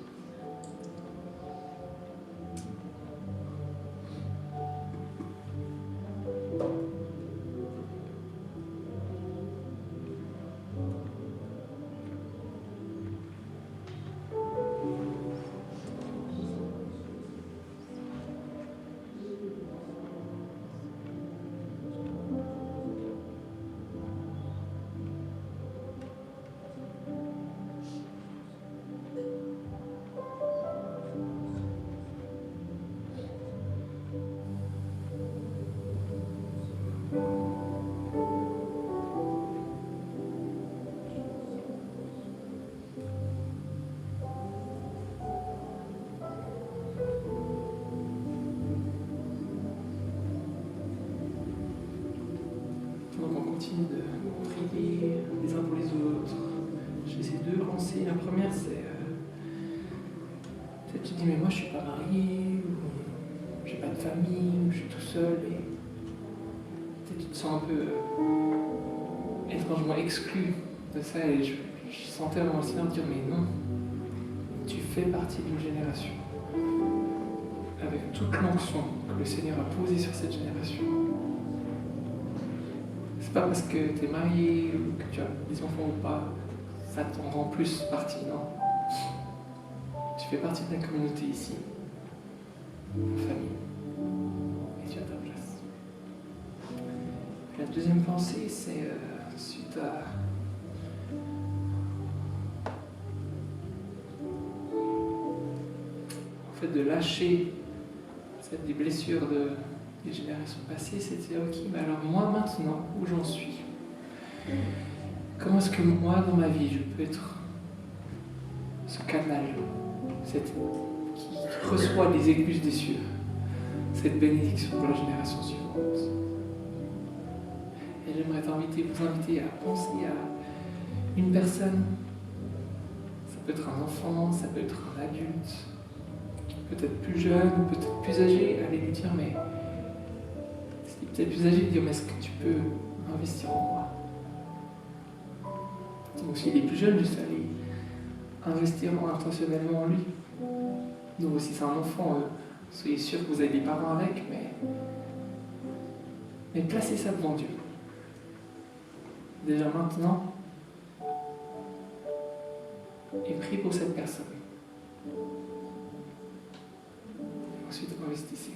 continue de prier les uns pour les autres. J'ai ces deux pensées. La première, c'est peut-être tu te dis, mais moi je suis pas mariée, ou j'ai pas de famille, ou je suis tout seul, et peut-être tu te sens un peu étrangement exclu de ça, et je sentais vraiment le Seigneur dire, mais non, tu fais partie d'une génération avec toute l'onction que le Seigneur a posée sur cette génération. C'est pas parce que tu es marié ou que tu as des enfants ou pas, ça t'en rend plus partie, non. Tu fais partie de la communauté ici, une famille, et tu as ta place. La deuxième pensée, c'est suite à en fait de lâcher des blessures des générations passées, c'est de dire ok, mais alors moi maintenant, où j'en suis, comment est-ce que moi dans ma vie je peux être ce canal qui reçoit les écluses des cieux, cette bénédiction pour la génération suivante. Et j'aimerais vous inviter à penser à une personne. Ça peut être un enfant, ça peut être un adulte, peut-être plus jeune, peut-être plus âgé. Allez lui dire, mais s'il est peut-être plus âgé, dire, mais est-ce que tu peux investir en moi? Donc s'il est plus jeune, juste aller investir intentionnellement en lui. Donc si c'est un enfant, soyez sûr que vous avez des parents avec, mais placez ça devant Dieu. Déjà maintenant, et priez pour cette personne. Ensuite, investissez.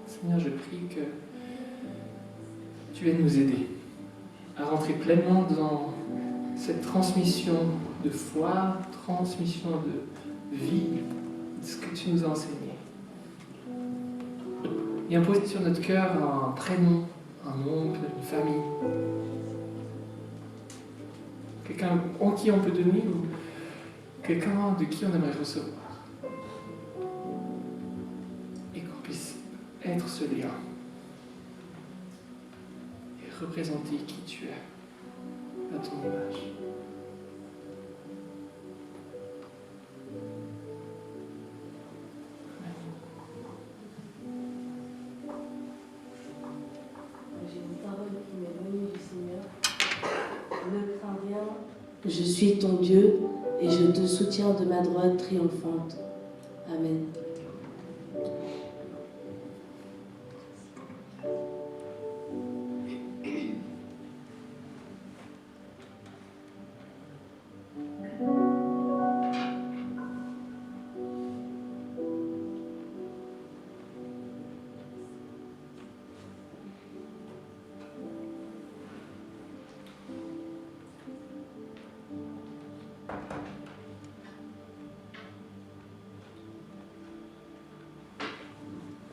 Seigneur, je prie que tu viennes nous aider à rentrer pleinement dans cette transmission de foi, transmission de vie, de ce que tu nous as enseigné. Et imposer sur notre cœur un prénom, un oncle, une famille. Quelqu'un en qui on peut donner ou quelqu'un de qui on aimerait recevoir. Et qu'on puisse être ce lien et représenter qui tu es à ton image. J'ai une parole qui m'est venue du Seigneur. Ne crains rien, je suis ton Dieu et je te soutiens de ma droite triomphante. Amen.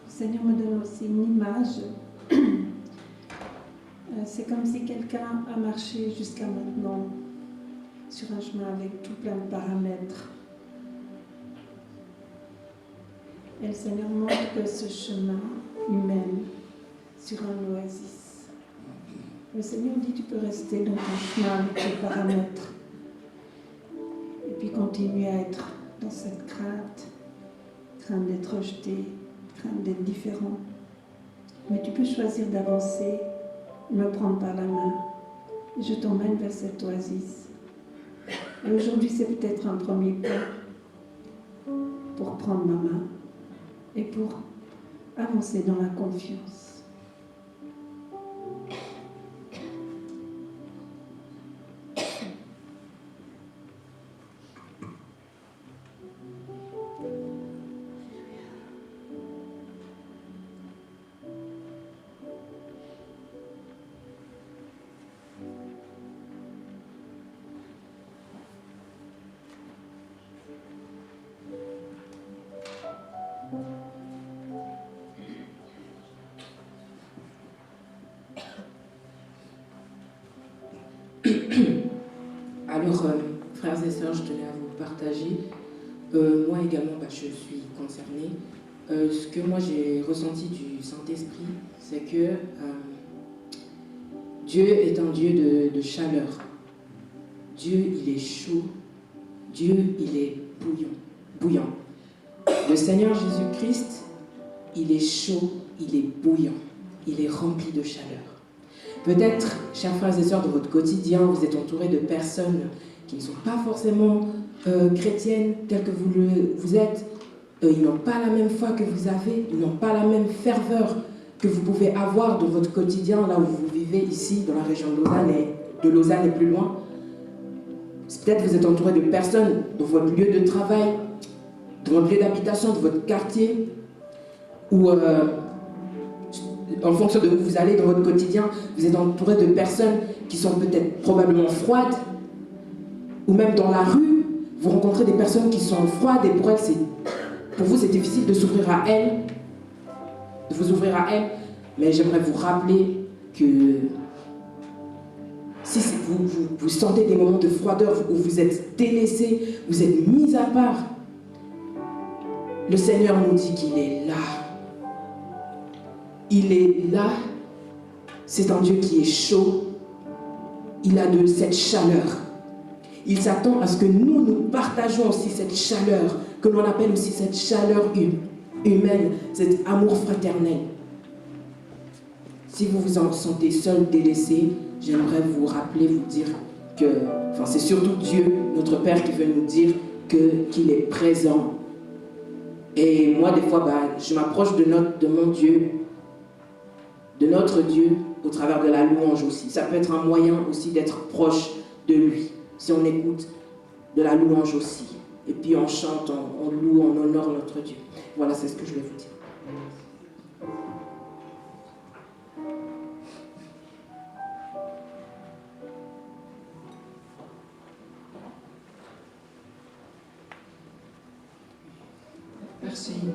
Le Seigneur me donne aussi une image. C'est comme si quelqu'un a marché jusqu'à maintenant sur un chemin avec tout plein de paramètres. Et le Seigneur montre que ce chemin lui mène sur un oasis. Le Seigneur dit, tu peux rester dans ton chemin avec tes paramètres et puis continuer à être dans cette crainte d'être rejeté, crainte d'être différent. Mais tu peux choisir d'avancer, me prendre par la main et je t'emmène vers cette oasis. Et aujourd'hui, c'est peut-être un premier pas pour prendre ma main et pour avancer dans la confiance. Alors, frères et sœurs, je tenais à vous partager. Moi également, je suis concernée. Ce que moi j'ai ressenti du Saint-Esprit, c'est que Dieu est un Dieu de chaleur. Dieu, il est chaud. Dieu, il est bouillant. Le Seigneur Jésus-Christ, il est chaud, il est bouillant. Il est rempli de chaleur. Peut-être, chers frères et sœurs, dans votre quotidien, vous êtes entourés de personnes qui ne sont pas forcément chrétiennes telles que vous êtes. Ils n'ont pas la même foi que vous avez, ils n'ont pas la même ferveur que vous pouvez avoir dans votre quotidien, là où vous vivez ici, dans la région de Lausanne et plus loin. Peut-être vous êtes entourés de personnes dans votre lieu de travail, dans votre lieu d'habitation, dans votre quartier, ou en fonction de où vous allez dans votre quotidien, vous êtes entouré de personnes qui sont peut-être probablement froides, ou même dans la rue, vous rencontrez des personnes qui sont froides et pour vous c'est difficile de s'ouvrir à elles, de vous ouvrir à elles. Mais j'aimerais vous rappeler que si vous sentez des moments de froideur où vous êtes délaissé, vous êtes mis à part, le Seigneur nous dit qu'il est là. Il est là. C'est un Dieu qui est chaud. Il a de cette chaleur. Il s'attend à ce que nous partageons aussi cette chaleur, que l'on appelle aussi cette chaleur humaine, cet amour fraternel. Si vous vous en sentez seul, délaissé, j'aimerais vous rappeler, vous dire que, c'est surtout Dieu, notre Père, qui veut nous dire qu'il est présent. Et moi, des fois, je m'approche de mon Dieu, de notre Dieu, au travers de la louange aussi. Ça peut être un moyen aussi d'être proche de lui, si on écoute de la louange aussi. Et puis on chante, on loue, on honore notre Dieu. Voilà, c'est ce que je voulais vous dire.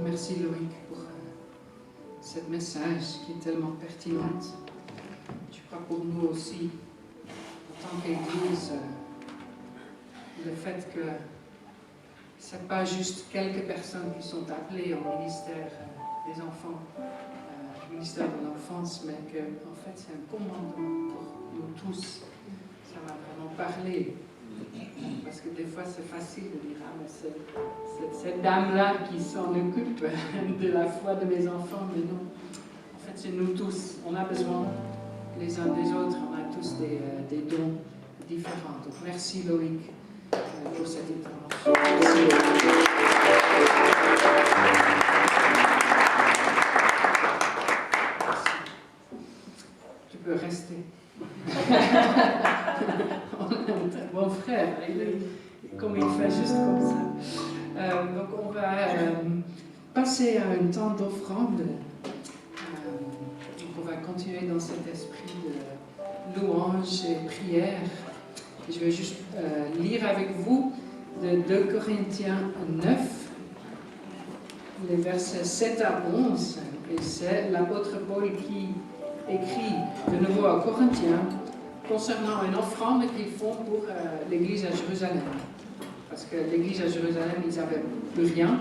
Merci Loïc pour ce message qui est tellement pertinent. Je crois pour nous aussi, en tant qu'Église, le fait que ce n'est pas juste quelques personnes qui sont appelées au ministère des enfants, au ministère de l'enfance, mais que en fait c'est un commandement pour nous tous. Ça m'a vraiment parlé. Parce que des fois c'est facile de dire mais c'est cette dame-là qui s'en occupe de la foi de mes enfants, mais non. En fait c'est nous tous. On a besoin les uns des autres, on a tous des dons différents. Donc merci Loïc pour cette intervention. Merci. Tu peux rester. On a un bon frère, comme il fait juste comme ça. Donc on va passer à un temps d'offrande. On va continuer dans cet esprit de louange et prière. Je vais juste lire avec vous de 2 Corinthiens 9, les versets 7 à 11. Et c'est l'apôtre Paul qui écrit de nouveau à Corinthiens concernant une offrande qu'ils font pour l'église à Jérusalem. Parce que l'église à Jérusalem, ils n'avaient plus rien.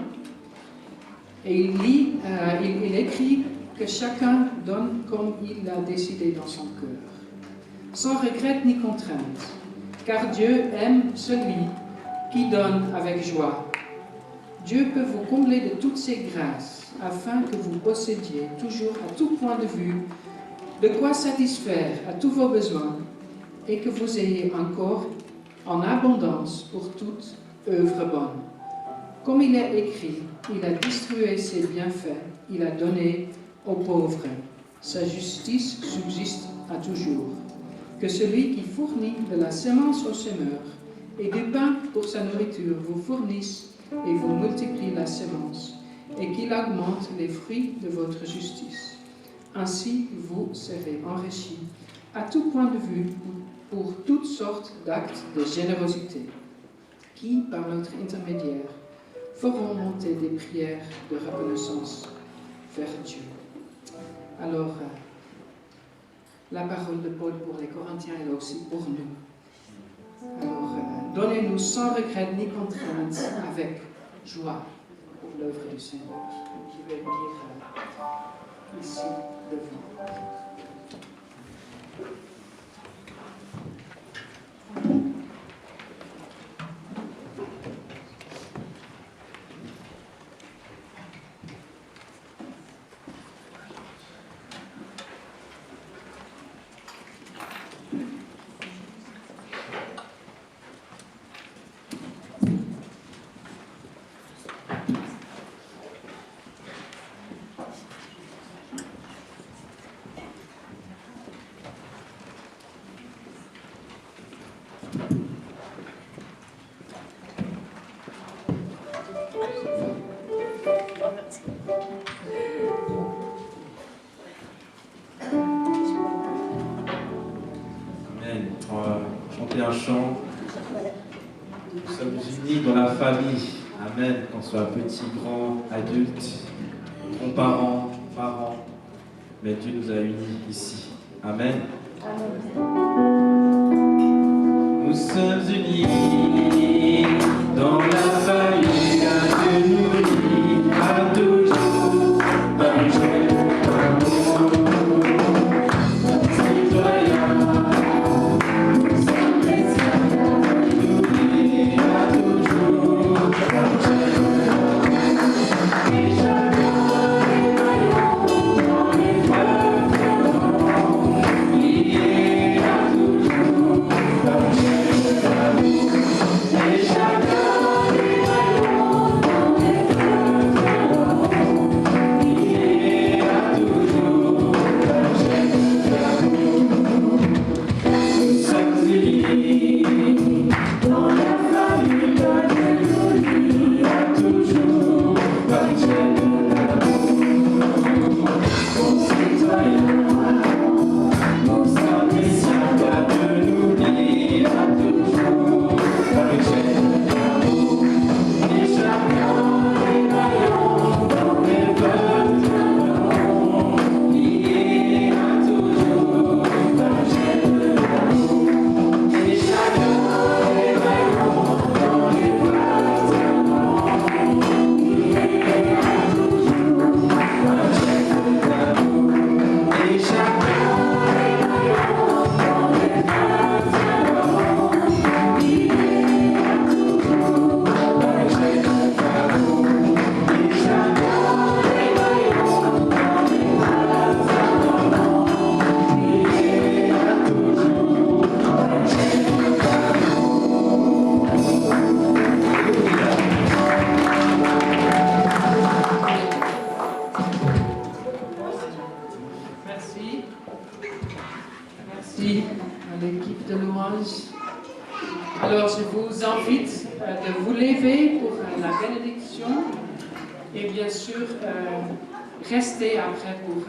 Et il écrit que chacun donne comme il a décidé dans son cœur, sans regret ni contrainte, car Dieu aime celui qui donne avec joie. Dieu peut vous combler de toutes ses grâces, afin que vous possédiez toujours à tout point de vue de quoi satisfaire à tous vos besoins, et que vous ayez encore en abondance pour toute œuvre bonne. Comme il est écrit, il a distribué ses bienfaits, il a donné aux pauvres. Sa justice subsiste à toujours. Que celui qui fournit de la semence au semeur et du pain pour sa nourriture vous fournisse et vous multiplie la semence, et qu'il augmente les fruits de votre justice. Ainsi, vous serez enrichis à tout point de vue pour toutes sortes d'actes de générosité, qui, par notre intermédiaire, feront monter des prières de reconnaissance vers Dieu. Alors, la parole de Paul pour les Corinthiens est aussi pour nous. Alors, donnez-nous sans regret ni contrainte, avec joie pour l'œuvre du Seigneur. Je vais lire ici devant. Amen. On va chanter un chant. Nous sommes unis dans la famille. Amen. Qu'on soit petit, grand, adulte, grands-parents, parents. mais Dieu nous a unis ici. Amen. Nous sommes unis dans la famille que nous lie à toujours par une joie d'amour. Citoyens, nous sommes chrétiens, nous lie à toujours par une joie d'amour. Et chacun est maillon dans les fleuves, liés à toujours par une joie d'amour. Et chacun est maillon dans les fleuves, liés à toujours par une joie d'amour. Nous sommes unis dans la famille que Dieu nous lie à toujours par une joie d'amour. Concitoyens, nous sommes chrétiens, que nous lie à toujours par une joie d'amour. Et chacun est maillon dans les bâtiments, liés à toujours par une joie d'amour. Et chacun est maillon dans les bâtiments, liés à toujours par une joie d'amour. Et chacun est maillon dans les bâtiments, liés à toujours par une joie d'amour. Et chacun est maillon dans les bâtiments, liés à toujours par une Merci. Merci à l'équipe de louange. Alors, je vous invite de vous lever pour la bénédiction et bien sûr, rester après pour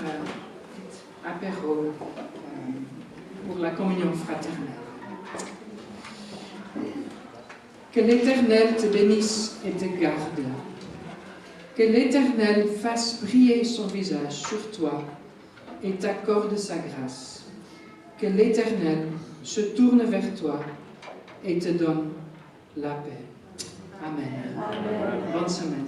apéro, pour la communion fraternelle. Que l'Éternel te bénisse et te garde. Que l'Éternel fasse briller son visage sur toi et t'accorde sa grâce. Que l'Éternel se tourne vers toi et te donne la paix. Amen. Amen. Bonne semaine.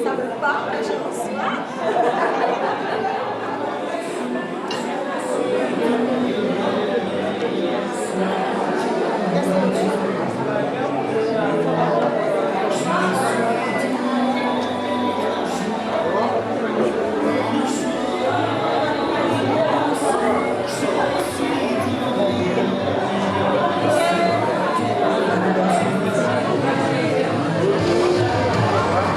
Ça ne veut pas.